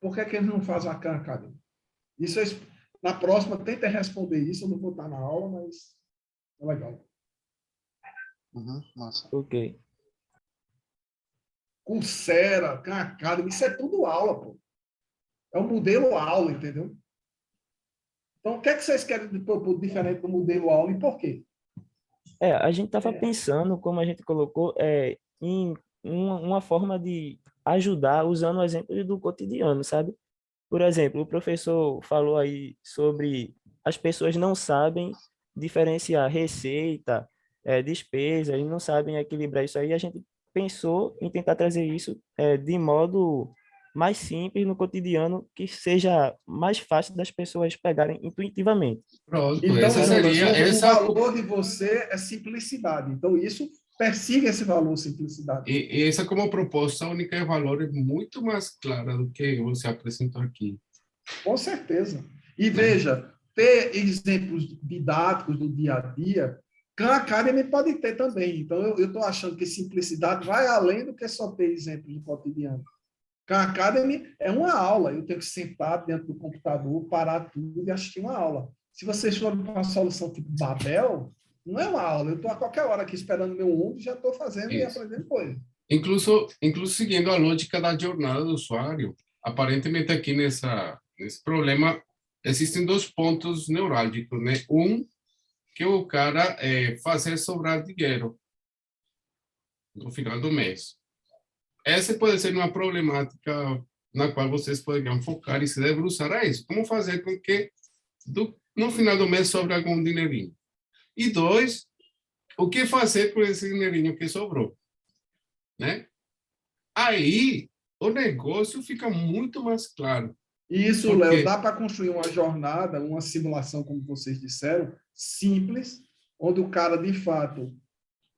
Por que eles não fazem a Khan Academy? Isso, na próxima, tentem responder isso. Eu não vou estar na aula, mas É legal. Massa. Ok. Coursera, Khan Academy, isso é tudo aula, pô. É um modelo aula, entendeu? Então, o que é que vocês querem propor diferente do modelo aula e por quê? A gente estava pensando, como a gente colocou, em uma forma de ajudar usando o exemplo do cotidiano, sabe? Por exemplo, o professor falou aí sobre as pessoas não sabem diferenciar receita, despesa, eles não sabem equilibrar isso aí. A gente pensou em tentar trazer isso de modo mais simples no cotidiano, que seja mais fácil das pessoas pegarem intuitivamente. Pronto, Então, essa seria... o valor de você é simplicidade. Então, isso persiga esse valor, simplicidade. E essa como proposta única de valor é muito mais clara do que você apresentou aqui. Com certeza. E veja, ter exemplos didáticos do dia a dia, Khan Academy pode ter também. Então, eu estou achando que simplicidade vai além do que só ter exemplos do cotidiano. Khan Academy é uma aula. Eu tenho que sentar dentro do computador, parar tudo e assistir uma aula. Se vocês forem para uma solução tipo Babel, não é uma aula. Eu estou a qualquer hora aqui esperando meu mundo, já estou fazendo e aprendendo coisa. Incluso seguindo a lógica da jornada do usuário, aparentemente aqui nesse problema existem dois pontos neurálgicos, né? Que o cara fazer sobrar dinheiro no final do mês. Essa pode ser uma problemática na qual vocês poderiam focar e se debruçar a isso. Como fazer com que no final do mês sobre algum dinheirinho? E dois, o que fazer com esse dinheirinho que sobrou? Né? Aí, o negócio fica muito mais claro. Isso, porque... Léo, dá para construir uma jornada, uma simulação, como vocês disseram, simples, onde o cara, de fato,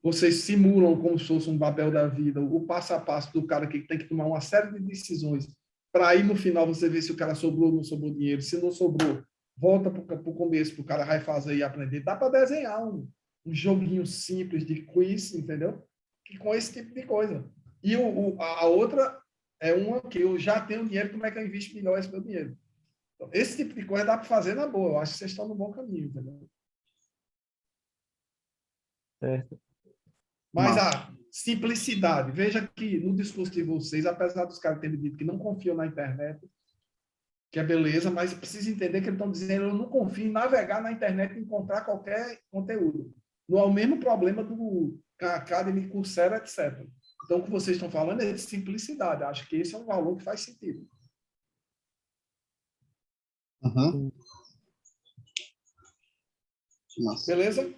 vocês simulam como se fosse um Babel da vida, o passo a passo do cara que tem que tomar uma série de decisões, para aí, no final, você ver se o cara sobrou ou não sobrou dinheiro. Se não sobrou, volta para o começo, para o cara vai fazer e aprender. Dá para desenhar um joguinho simples de quiz, entendeu? Que com esse tipo de coisa. E a outra é uma que eu já tenho dinheiro, como é que eu invisto melhor esse meu dinheiro? Então, esse tipo de coisa dá para fazer na boa. Eu acho que vocês estão no bom caminho, entendeu? Certo. Mas a simplicidade. Veja que no discurso de vocês, apesar dos caras terem dito que não confiam na internet, que é beleza, mas precisa entender que eles estão dizendo eu não confio em navegar na internet e encontrar qualquer conteúdo. Não é o mesmo problema do Academy, Coursera, etc. Então, o que vocês estão falando é de simplicidade. Acho que esse é um valor que faz sentido. Beleza?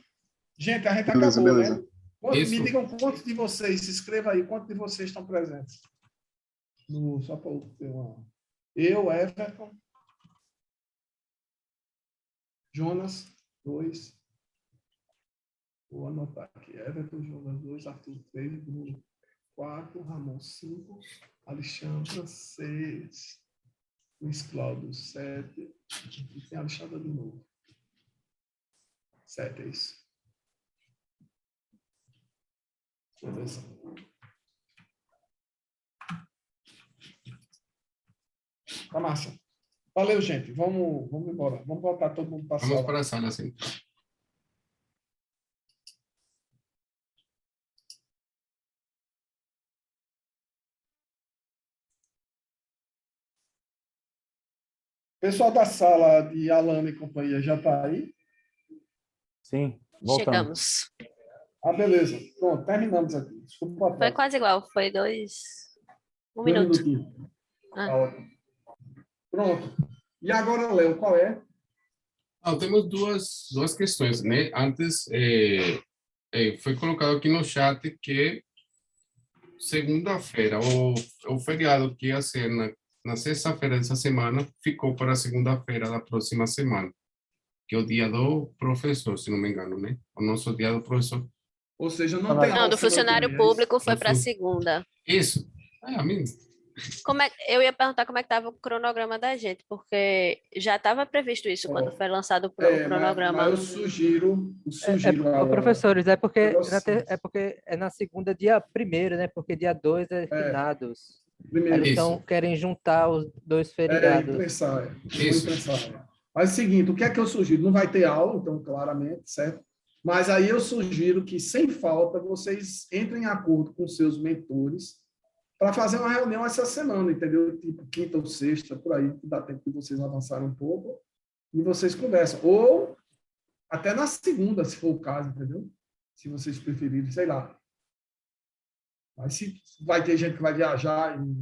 Gente, a gente acabou, né? Me digam quantos de vocês, se inscreva aí, quantos de vocês estão presentes? Só para ter uma... Eu, Everton, Jonas, 2. Vou anotar aqui. Everton, Jonas, 2, Arthur, 3, Bruno, 4, Ramon, 5, Alexandra, 6, Luiz Cláudio, 7, e tem Alexandra de novo. 7, é isso. Beleza. Tá massa. Valeu, gente. Vamos embora. Vamos voltar todo mundo para a sala. Vamos para a sala, sim. Pessoal da sala de Alana e companhia já está aí? Sim, voltamos. Chegamos. Beleza. Pronto, terminamos aqui. Desculpa. Foi quase igual, foi um minuto. Tá ótimo. Pronto. E agora, Léo, qual é? Temos duas questões, né? Antes, foi colocado aqui no chat que segunda-feira, o feriado que ia ser na sexta-feira dessa semana, ficou para segunda-feira da próxima semana, que é o dia do professor, se não me engano, né? O nosso dia do professor. Ou seja, não tem... Não, do funcionário público foi para segunda. Isso. A mim... Eu ia perguntar como é que estava o cronograma da gente, porque já estava previsto isso quando foi lançado o cronograma. Mas eu sugiro professores, é porque é na segunda, dia 1º, né? Porque dia 2 é finados. Eles querem juntar os dois feriados. Mas é o seguinte, o que é que eu sugiro? Não vai ter aula, então, claramente, certo? Mas aí eu sugiro que, sem falta, vocês entrem em acordo com seus mentores para fazer uma reunião essa semana, entendeu? Tipo quinta ou sexta, por aí, que dá tempo de vocês avançarem um pouco e vocês conversam. Ou até na segunda, se for o caso, entendeu? Se vocês preferirem, sei lá. Mas se vai ter gente que vai viajar em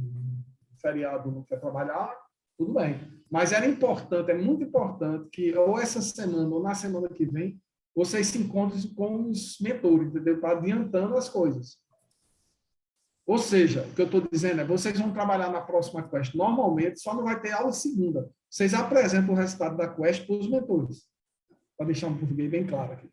feriado não quer trabalhar, tudo bem. Mas era importante, é muito importante que ou essa semana ou na semana que vem vocês se encontrem com os mentores, entendeu? Para adiantando as coisas. Ou seja, o que eu estou dizendo é, vocês vão trabalhar na próxima quest. Normalmente, só não vai ter aula segunda. Vocês apresentam o resultado da quest para os mentores. Para deixar um português bem claro aqui.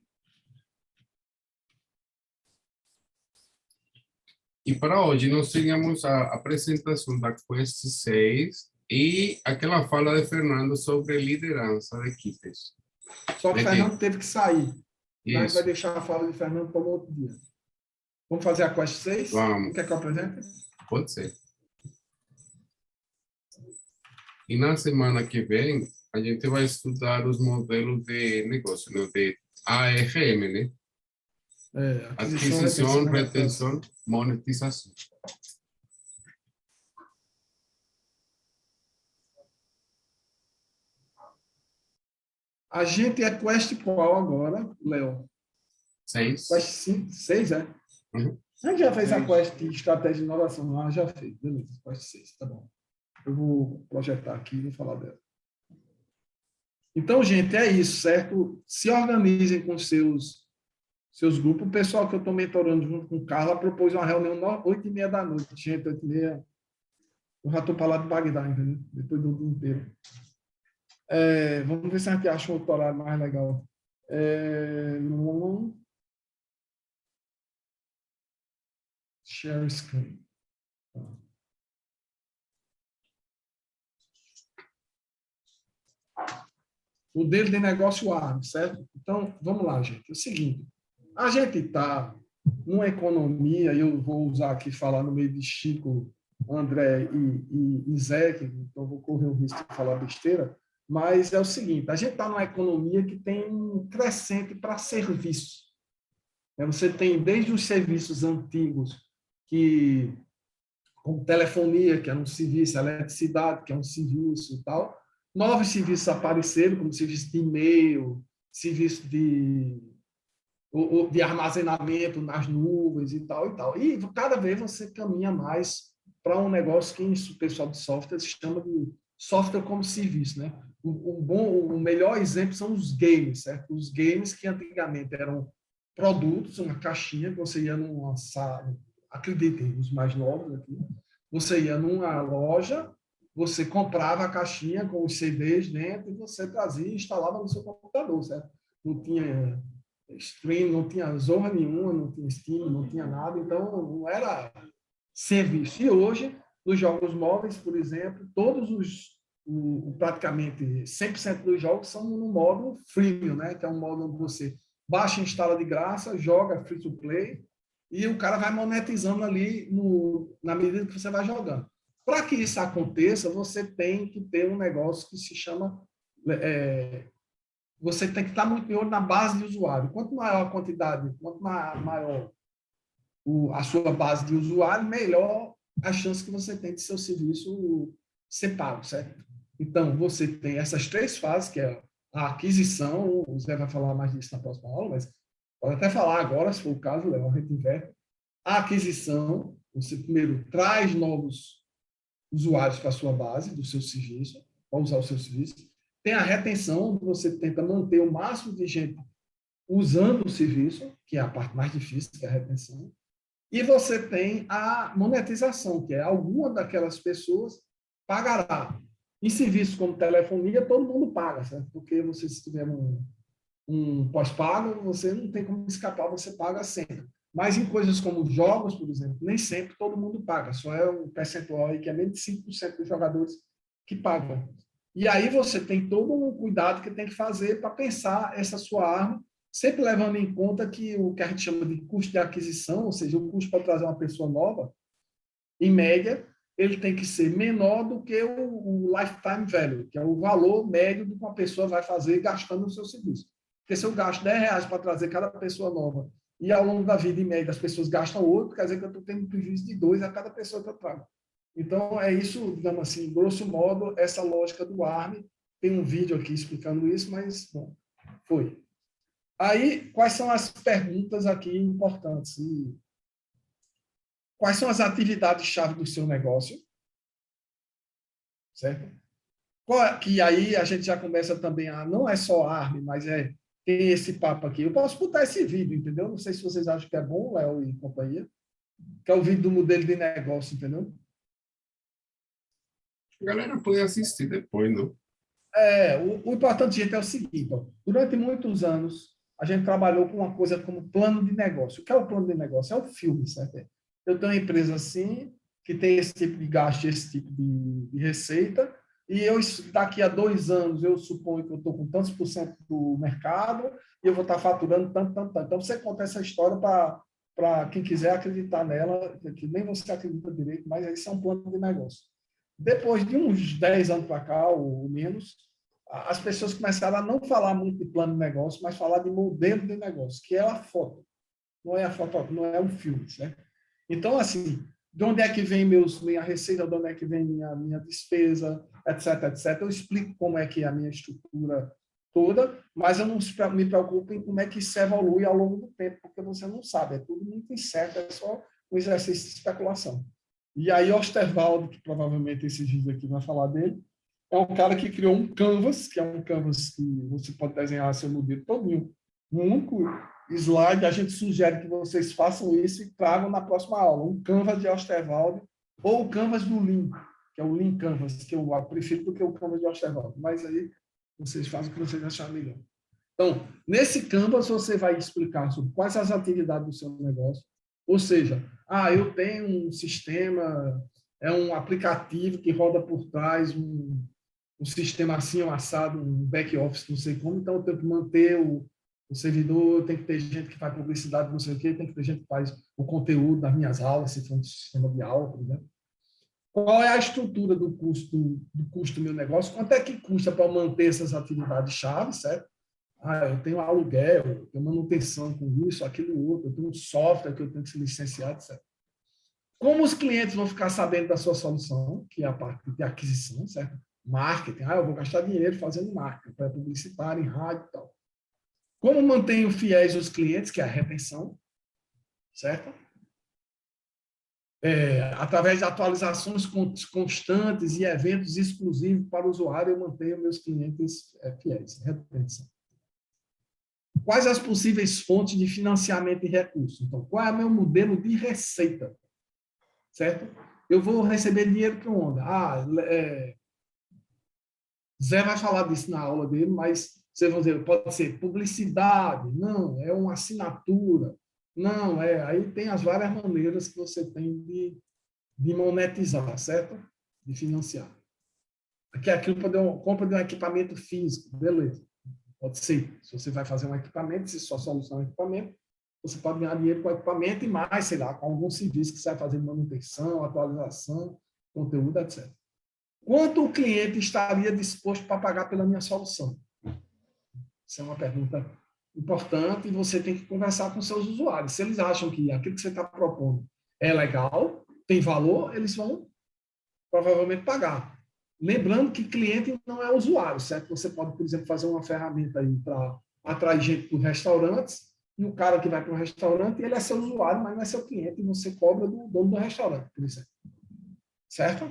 E para hoje, nós tínhamos a apresentação da Quest 6 e aquela fala de Fernando sobre liderança de equipes. Só que o Fernando teve que sair. Então, a gente vai Isso. deixar a fala de Fernando para um outro dia. Vamos fazer a Quest 6? Vamos. Quer que eu apresente? Pode ser. E na semana que vem, a gente vai estudar os modelos de negócio, né? De ARM, né? Aquisição, retenção, monetização. A gente é Quest qual agora, Léo? 6. Quest 5, 6, é? Uhum. A gente já fez a Quest de estratégia de inovação, não, já fez. Beleza, Quest 6, tá bom. Eu vou projetar aqui e vou falar dela. Então, gente, é isso, certo? Se organizem com seus grupos. O pessoal que eu estou mentorando junto com o Carla propôs uma reunião 8h30 da noite. Gente, 8h30. Eu já estou para lá de Bagdá, entendeu? Depois do dia inteiro. Vamos ver se a gente acha um outro horário mais legal. Share screen. O dele de negócio ARM, certo? Então, vamos lá, gente. É o seguinte, a gente está numa economia, eu vou usar aqui, falar no meio de Chico, André e Zé, então vou correr o risco de falar besteira, mas é o seguinte, a gente está numa economia que tem um crescente para serviço. Você tem desde os serviços antigos, como telefonia, que é um serviço, eletricidade, que é um serviço e tal, novos serviços apareceram, como serviço de e-mail, serviço de armazenamento nas nuvens e tal, e tal. E cada vez você caminha mais para um negócio que o pessoal de software se chama de software como serviço, né? O melhor exemplo são os games, certo? Os games que antigamente eram produtos, uma caixinha, que você ia numa sala, acreditem, os mais novos aqui, você ia numa loja, você comprava a caixinha com os CDs dentro e você trazia e instalava no seu computador, certo? Não tinha stream, não tinha zorra nenhuma, não tinha Steam, não tinha nada, então não era serviço. E hoje, nos jogos móveis, por exemplo, praticamente 100% dos jogos são no modo freemium, né? Que é um modo onde você baixa e instala de graça, joga free to play e o cara vai monetizando ali na medida que você vai jogando. Para que isso aconteça, você tem que ter um negócio que se chama... você tem que estar muito de olho na base de usuário. Quanto maior a quantidade, quanto maior a sua base de usuário, melhor a chance que você tem de seu serviço ser pago, certo? Então, você tem essas 3 fases, que é a aquisição, o Zé vai falar mais disso na próxima aula, mas pode até falar agora, se for o caso, Léo, a gente inverte. A aquisição, você primeiro traz novos usuários para a sua base do seu serviço, para usar o seu serviço. Tem a retenção, onde você tenta manter o máximo de gente usando o serviço, que é a parte mais difícil, que é a retenção. E você tem a monetização, que é alguma daquelas pessoas pagará. Em serviços como telefonia, todo mundo paga, certo? Porque você, se tiver um pós-pago, você não tem como escapar, você paga sempre. Mas em coisas como jogos, por exemplo, nem sempre todo mundo paga. Só é um percentual aí que é menos de 5% dos jogadores que pagam. E aí você tem todo um cuidado que tem que fazer para pensar essa sua arma, sempre levando em conta que o que a gente chama de custo de aquisição, ou seja, o custo para trazer uma pessoa nova, em média, ele tem que ser menor do que o lifetime value, que é o valor médio do que uma pessoa vai fazer gastando no seu serviço. Porque se eu gasto R$10 para trazer cada pessoa nova e ao longo da vida, em média, as pessoas gastam 8, quer dizer que eu estou tendo um prejuízo de 2 a cada pessoa que eu trago. Então, é isso, digamos assim, grosso modo, essa lógica do ARM. Tem um vídeo aqui explicando isso, mas, bom, foi. Aí, quais são as perguntas aqui importantes? Quais são as atividades-chave do seu negócio? Certo? Que aí a gente já começa também a... Não é só ARM, mas tem esse papo aqui. Eu posso botar esse vídeo, entendeu? Não sei se vocês acham que é bom, Léo e companhia, que é o vídeo do modelo de negócio, entendeu? A galera pode assistir depois, não? O importante, gente, é o seguinte. Ó, durante muitos anos, a gente trabalhou com uma coisa como plano de negócio. O que é o plano de negócio? É o filme, certo? Eu tenho uma empresa assim, que tem esse tipo de gasto, esse tipo de receita, e daqui a 2 anos, eu suponho que eu estou com tantos por cento do mercado, e eu vou estar faturando tanto, tanto, tanto. Então, você conta essa história para quem quiser acreditar nela, que nem você acredita direito, mas isso é um plano de negócio. Depois de uns 10 anos para cá, ou menos, as pessoas começaram a não falar muito de plano de negócio, mas falar de modelo de negócio, que é a foto. Não é a foto, não é um filme, certo? Então, assim, de onde é que vem minha receita, de onde é que vem minha despesa, etc, etc. Eu explico como é que é a minha estrutura toda, mas eu não me preocupo em como é que isso evolui ao longo do tempo, porque você não sabe, é tudo muito incerto, é só um exercício de especulação. E aí, Osterwalder, que provavelmente esse vídeo aqui vai falar dele, é um cara que criou um canvas, que é um canvas que você pode desenhar seu modelo todinho. Um único slide, a gente sugere que vocês façam isso e tragam na próxima aula. Um canvas de Osterwalder ou o canvas do Lean, que é o Lean Canvas, que eu prefiro do que o canvas de Osterwalder. Mas aí vocês fazem o que vocês acharem melhor. Então, nesse canvas, você vai explicar sobre quais as atividades do seu negócio. Ou seja, eu tenho um sistema, um aplicativo que roda por trás um sistema assim, um assado, um back-office, não sei como, então eu tenho que manter o servidor, tem que ter gente que faz publicidade, não sei o quê, tem que ter gente que faz o conteúdo das minhas aulas, se for um sistema de aula, por exemplo. Qual é a estrutura do custo do meu negócio? Quanto é que custa para manter essas atividades-chave, certo? Eu tenho aluguel, eu tenho manutenção com isso, aquilo outro, eu tenho um software que eu tenho que se licenciar, etc. Como os clientes vão ficar sabendo da sua solução, que é a parte de aquisição, certo? Marketing, eu vou gastar dinheiro fazendo marketing, para publicitário, em rádio e tal. Como mantenho fiéis os clientes, que é a retenção, certo? Através de atualizações constantes e eventos exclusivos para o usuário, eu mantenho meus clientes fiéis, retenção. Quais as possíveis fontes de financiamento e recursos? Então, qual é o meu modelo de receita? Certo? Eu vou receber dinheiro para onde? Zé vai falar disso na aula dele, mas vocês vão dizer, pode ser publicidade, não, é uma assinatura, não, aí tem as várias maneiras que você tem de monetizar, certo? De financiar. Aqui é aquilo para compra de um equipamento físico, beleza. Pode ser, se você vai fazer um equipamento, se sua solução é um equipamento, você pode ganhar dinheiro com o equipamento e mais, sei lá, com algum serviço que você vai fazer manutenção, atualização, conteúdo, etc. Quanto o cliente estaria disposto para pagar pela minha solução? Essa é uma pergunta importante e você tem que conversar com seus usuários. Se eles acham que aquilo que você está propondo é legal, tem valor, eles vão provavelmente pagar. Lembrando que cliente não é usuário, certo? Você pode, por exemplo, fazer uma ferramenta aí para atrair gente para os restaurantes e o cara que vai para um restaurante, ele é seu usuário, mas não é seu cliente, e você cobra do dono do restaurante, por exemplo. Certo?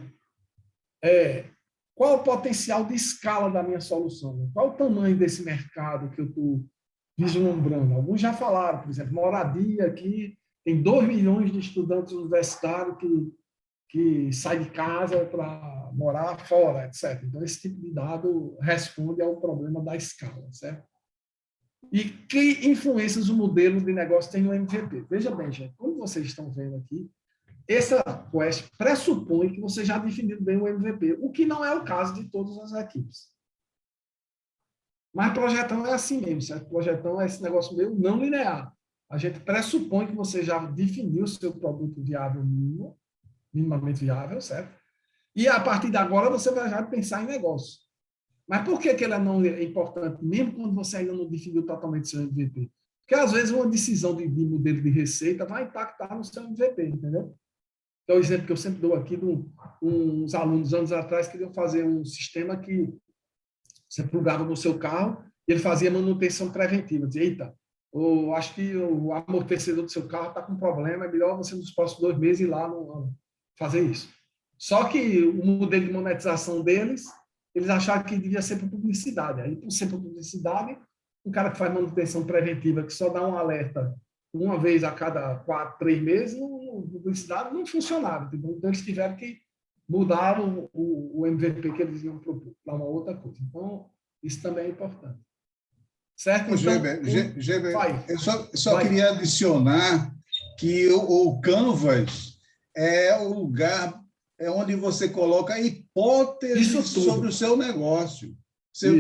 Qual o potencial de escala da minha solução? Qual o tamanho desse mercado que eu estou vislumbrando? Alguns já falaram, por exemplo, moradia aqui, tem 2 milhões de estudantes universitários que saem de casa para morar fora, etc. Então, esse tipo de dado responde ao problema da escala, certo? E que influências o modelo de negócio tem no MVP? Veja bem, gente, como vocês estão vendo aqui, essa quest pressupõe que você já definiu bem o MVP, o que não é o caso de todas as equipes. Mas projetão é assim mesmo, certo? Projetão é esse negócio meio não linear. A gente pressupõe que você já definiu o seu produto viável mínimo, minimamente viável, certo? E a partir de agora você vai já pensar em negócio. Mas por que ela não é importante, mesmo quando você ainda não definiu totalmente seu MVP? Porque, às vezes, uma decisão de modelo de receita vai impactar no seu MVP, entendeu? É o exemplo que eu sempre dou aqui de uns alunos, anos atrás, queriam fazer um sistema que você plugava no seu carro e ele fazia manutenção preventiva. Dizia, eita, eu acho que o amortecedor do seu carro está com problema, é melhor você, nos próximos 2 meses, ir lá fazer isso. Só que o modelo de monetização deles, eles acharam que devia ser por publicidade. Aí, por ser por publicidade, um cara que faz manutenção preventiva, que só dá um alerta uma vez a cada 4, 3 meses, publicidade não funcionava. Entendeu? Então, eles tiveram que mudar o MVP que eles iam propor para uma outra coisa. Então, isso também é importante. Certo? Então, Geber, eu só queria adicionar que o Canvas é o lugar onde você coloca hipóteses sobre o seu negócio.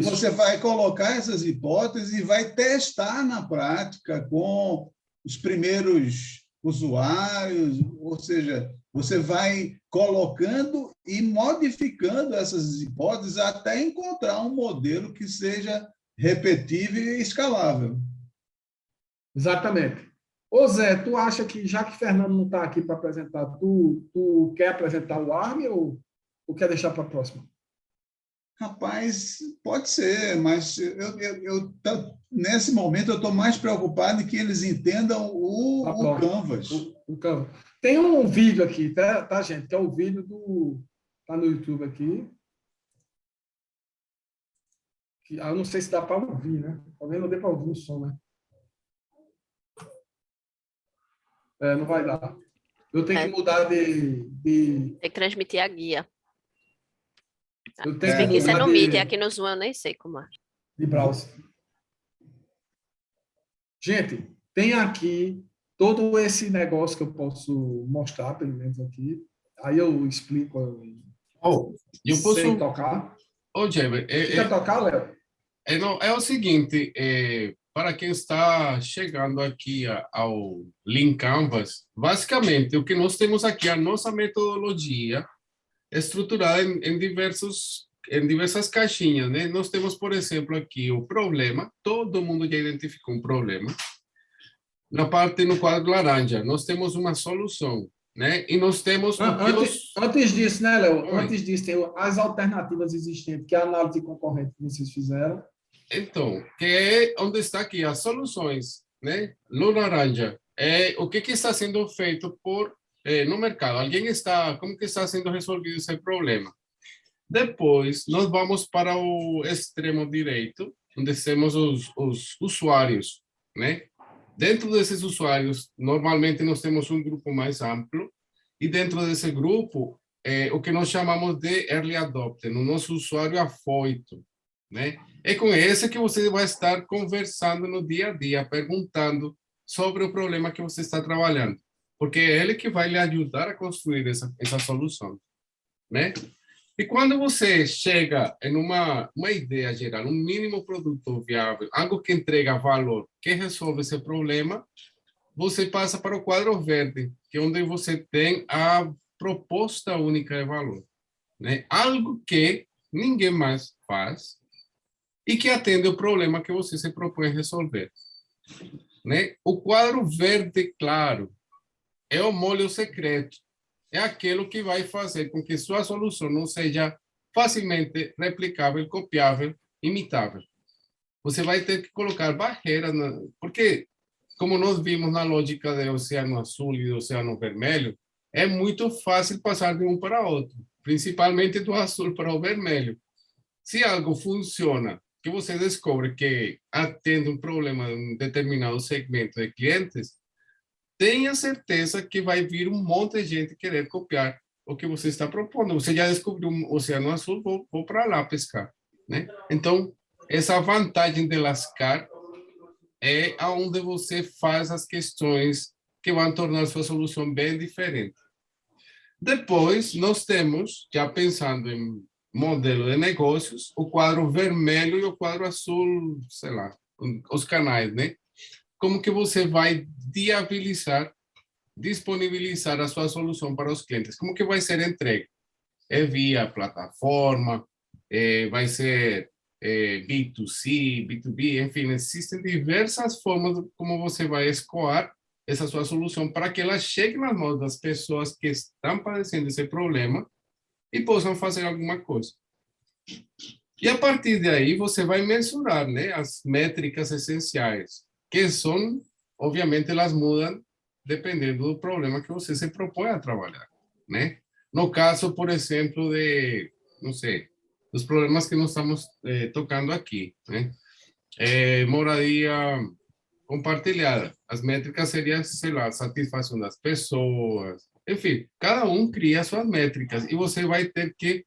Você vai colocar essas hipóteses e vai testar na prática com os primeiros usuários, ou seja, você vai colocando e modificando essas hipóteses até encontrar um modelo que seja repetível e escalável. Exatamente. Ô Zé, tu acha que, já que Fernando não está aqui para apresentar, tu quer apresentar o ARM ou quer deixar para a próxima? Rapaz, pode ser, mas nesse momento eu estou mais preocupado em que eles entendam o Canvas. O Canvas. Tem um vídeo aqui, tá, gente? Que é o vídeo Está no YouTube aqui. Eu não sei se dá para ouvir, né? Talvez não dê para ouvir o som, né? Não vai dar. Eu tenho que mudar de... Tem que transmitir a guia. Eu tenho que isso é no Meet, aqui no Zoom eu nem sei como é. De browser. Gente, tem aqui todo esse negócio que eu posso mostrar, pelo menos aqui. Aí eu explico. Eu posso... Sem tocar. Geber, quer tocar, Léo? É o seguinte, para quem está chegando aqui ao Lean Canvas, basicamente, o que nós temos aqui, a nossa metodologia estruturada em diversas caixinhas, né? Nós temos, por exemplo, aqui o problema, todo mundo já identificou um problema. No quadro laranja, nós temos uma solução, né? E nós temos... Antes disso, né, Léo? Antes disso, tem as alternativas existentes, que é a análise concorrente que vocês fizeram. Então, que é onde está aqui as soluções, né? No laranja, o que está sendo feito no mercado. Como que está sendo resolvido esse problema? Depois, nós vamos para o extremo direito, onde temos os usuários, né? Dentro desses usuários, normalmente nós temos um grupo mais amplo, e dentro desse grupo, o que nós chamamos de early adopter, o nosso usuário afoito, né? É com esse que você vai estar conversando no dia a dia, perguntando sobre o problema que você está trabalhando, porque é ele que vai lhe ajudar a construir essa solução, né? E quando você chega em uma ideia geral, um mínimo produto viável, algo que entrega valor, que resolve esse problema, você passa para o quadro verde, que é onde você tem a proposta única de valor, né? Algo que ninguém mais faz e que atende o problema que você se propõe a resolver, né? O quadro verde claro é o molho secreto. É aquilo que vai fazer com que sua solução não seja facilmente replicável, copiável, imitável. Você vai ter que colocar barreiras, porque, como nós vimos na lógica do Oceano Azul e do Oceano Vermelho, é muito fácil passar de um para outro, principalmente do azul para o vermelho. Se algo funciona, que você descobre que atende um problema de um determinado segmento de clientes, tenha certeza que vai vir um monte de gente querer copiar o que você está propondo. Você já descobriu um Oceano Azul, vou para lá pescar, né? Então, essa vantagem de lascar é aonde você faz as questões que vão tornar sua solução bem diferente. Depois, nós temos, já pensando em modelo de negócios, o quadro vermelho e o quadro azul, sei lá, os canais, né? Como que você vai viabilizar, disponibilizar a sua solução para os clientes? Como que vai ser entregue? É via plataforma, vai ser B2C, B2B, enfim, existem diversas formas como você vai escoar essa sua solução para que ela chegue nas mãos das pessoas que estão padecendo esse problema e possam fazer alguma coisa. E a partir daí você vai mensurar, né, as métricas essenciais, que são, obviamente, elas mudam dependendo do problema que você se propõe a trabalhar, né? No caso, por exemplo, de, não sei, dos problemas que nós estamos tocando aqui, né? Moradia compartilhada. As métricas seriam, sei lá, satisfação das pessoas. Enfim, cada um cria suas métricas e você vai ter que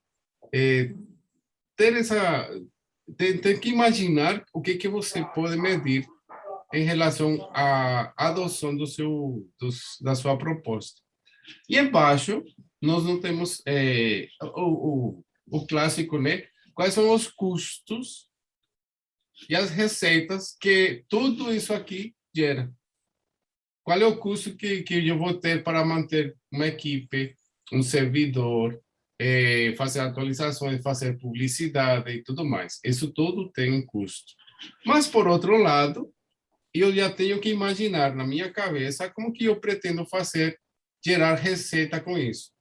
ter que imaginar o que você pode medir em relação à adoção da sua proposta. E embaixo, nós não temos o clássico, né? Quais são os custos e as receitas que tudo isso aqui gera? Qual é o custo que eu vou ter para manter uma equipe, um servidor, fazer atualizações, fazer publicidade e tudo mais? Isso tudo tem um custo. Mas, por outro lado, eu já tenho que imaginar na minha cabeça como que eu pretendo gerar receita com isso.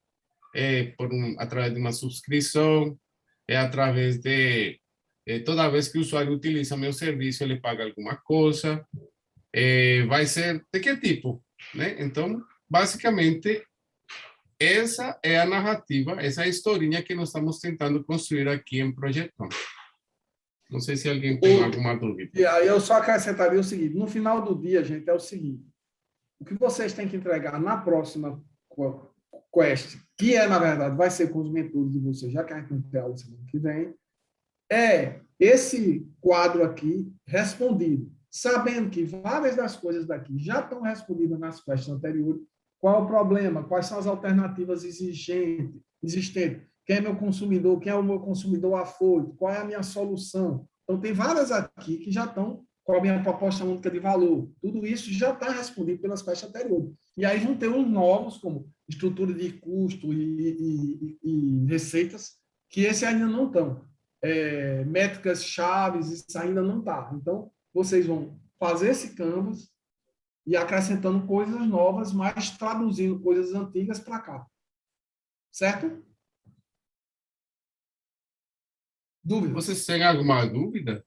Através de uma subscrição, através de toda vez que o usuário utiliza meu serviço, ele paga alguma coisa. Vai ser de que tipo, né? Então, basicamente, essa é a narrativa, essa é a historinha que nós estamos tentando construir aqui em Projetão. Não sei se alguém tem alguma dúvida. E aí eu só acrescentaria o seguinte: no final do dia, gente, é o seguinte: o que vocês têm que entregar na próxima quest, que na verdade, vai ser com os mentores de vocês, já que a gente não tem aula semana que vem, é esse quadro aqui respondido, sabendo que várias das coisas daqui já estão respondidas nas quests anteriores. Qual é o problema? Quais são as alternativas existentes? Quem é meu consumidor? Quem é o meu consumidor afoito? Qual é a minha solução? Então, tem várias aqui que já estão com a minha proposta única de valor. Tudo isso já está respondido pelas quests anteriores. E aí vão ter uns novos, como estrutura de custo e receitas, que esse ainda não estão. Métricas chaves, isso ainda não está. Então, vocês vão fazer esse canvas e acrescentando coisas novas, mas traduzindo coisas antigas para cá. Certo? Dúvida? Vocês têm alguma dúvida?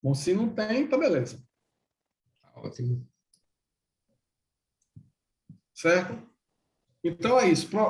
Bom, se não tem, tá beleza. Ótimo. Certo? Então é isso.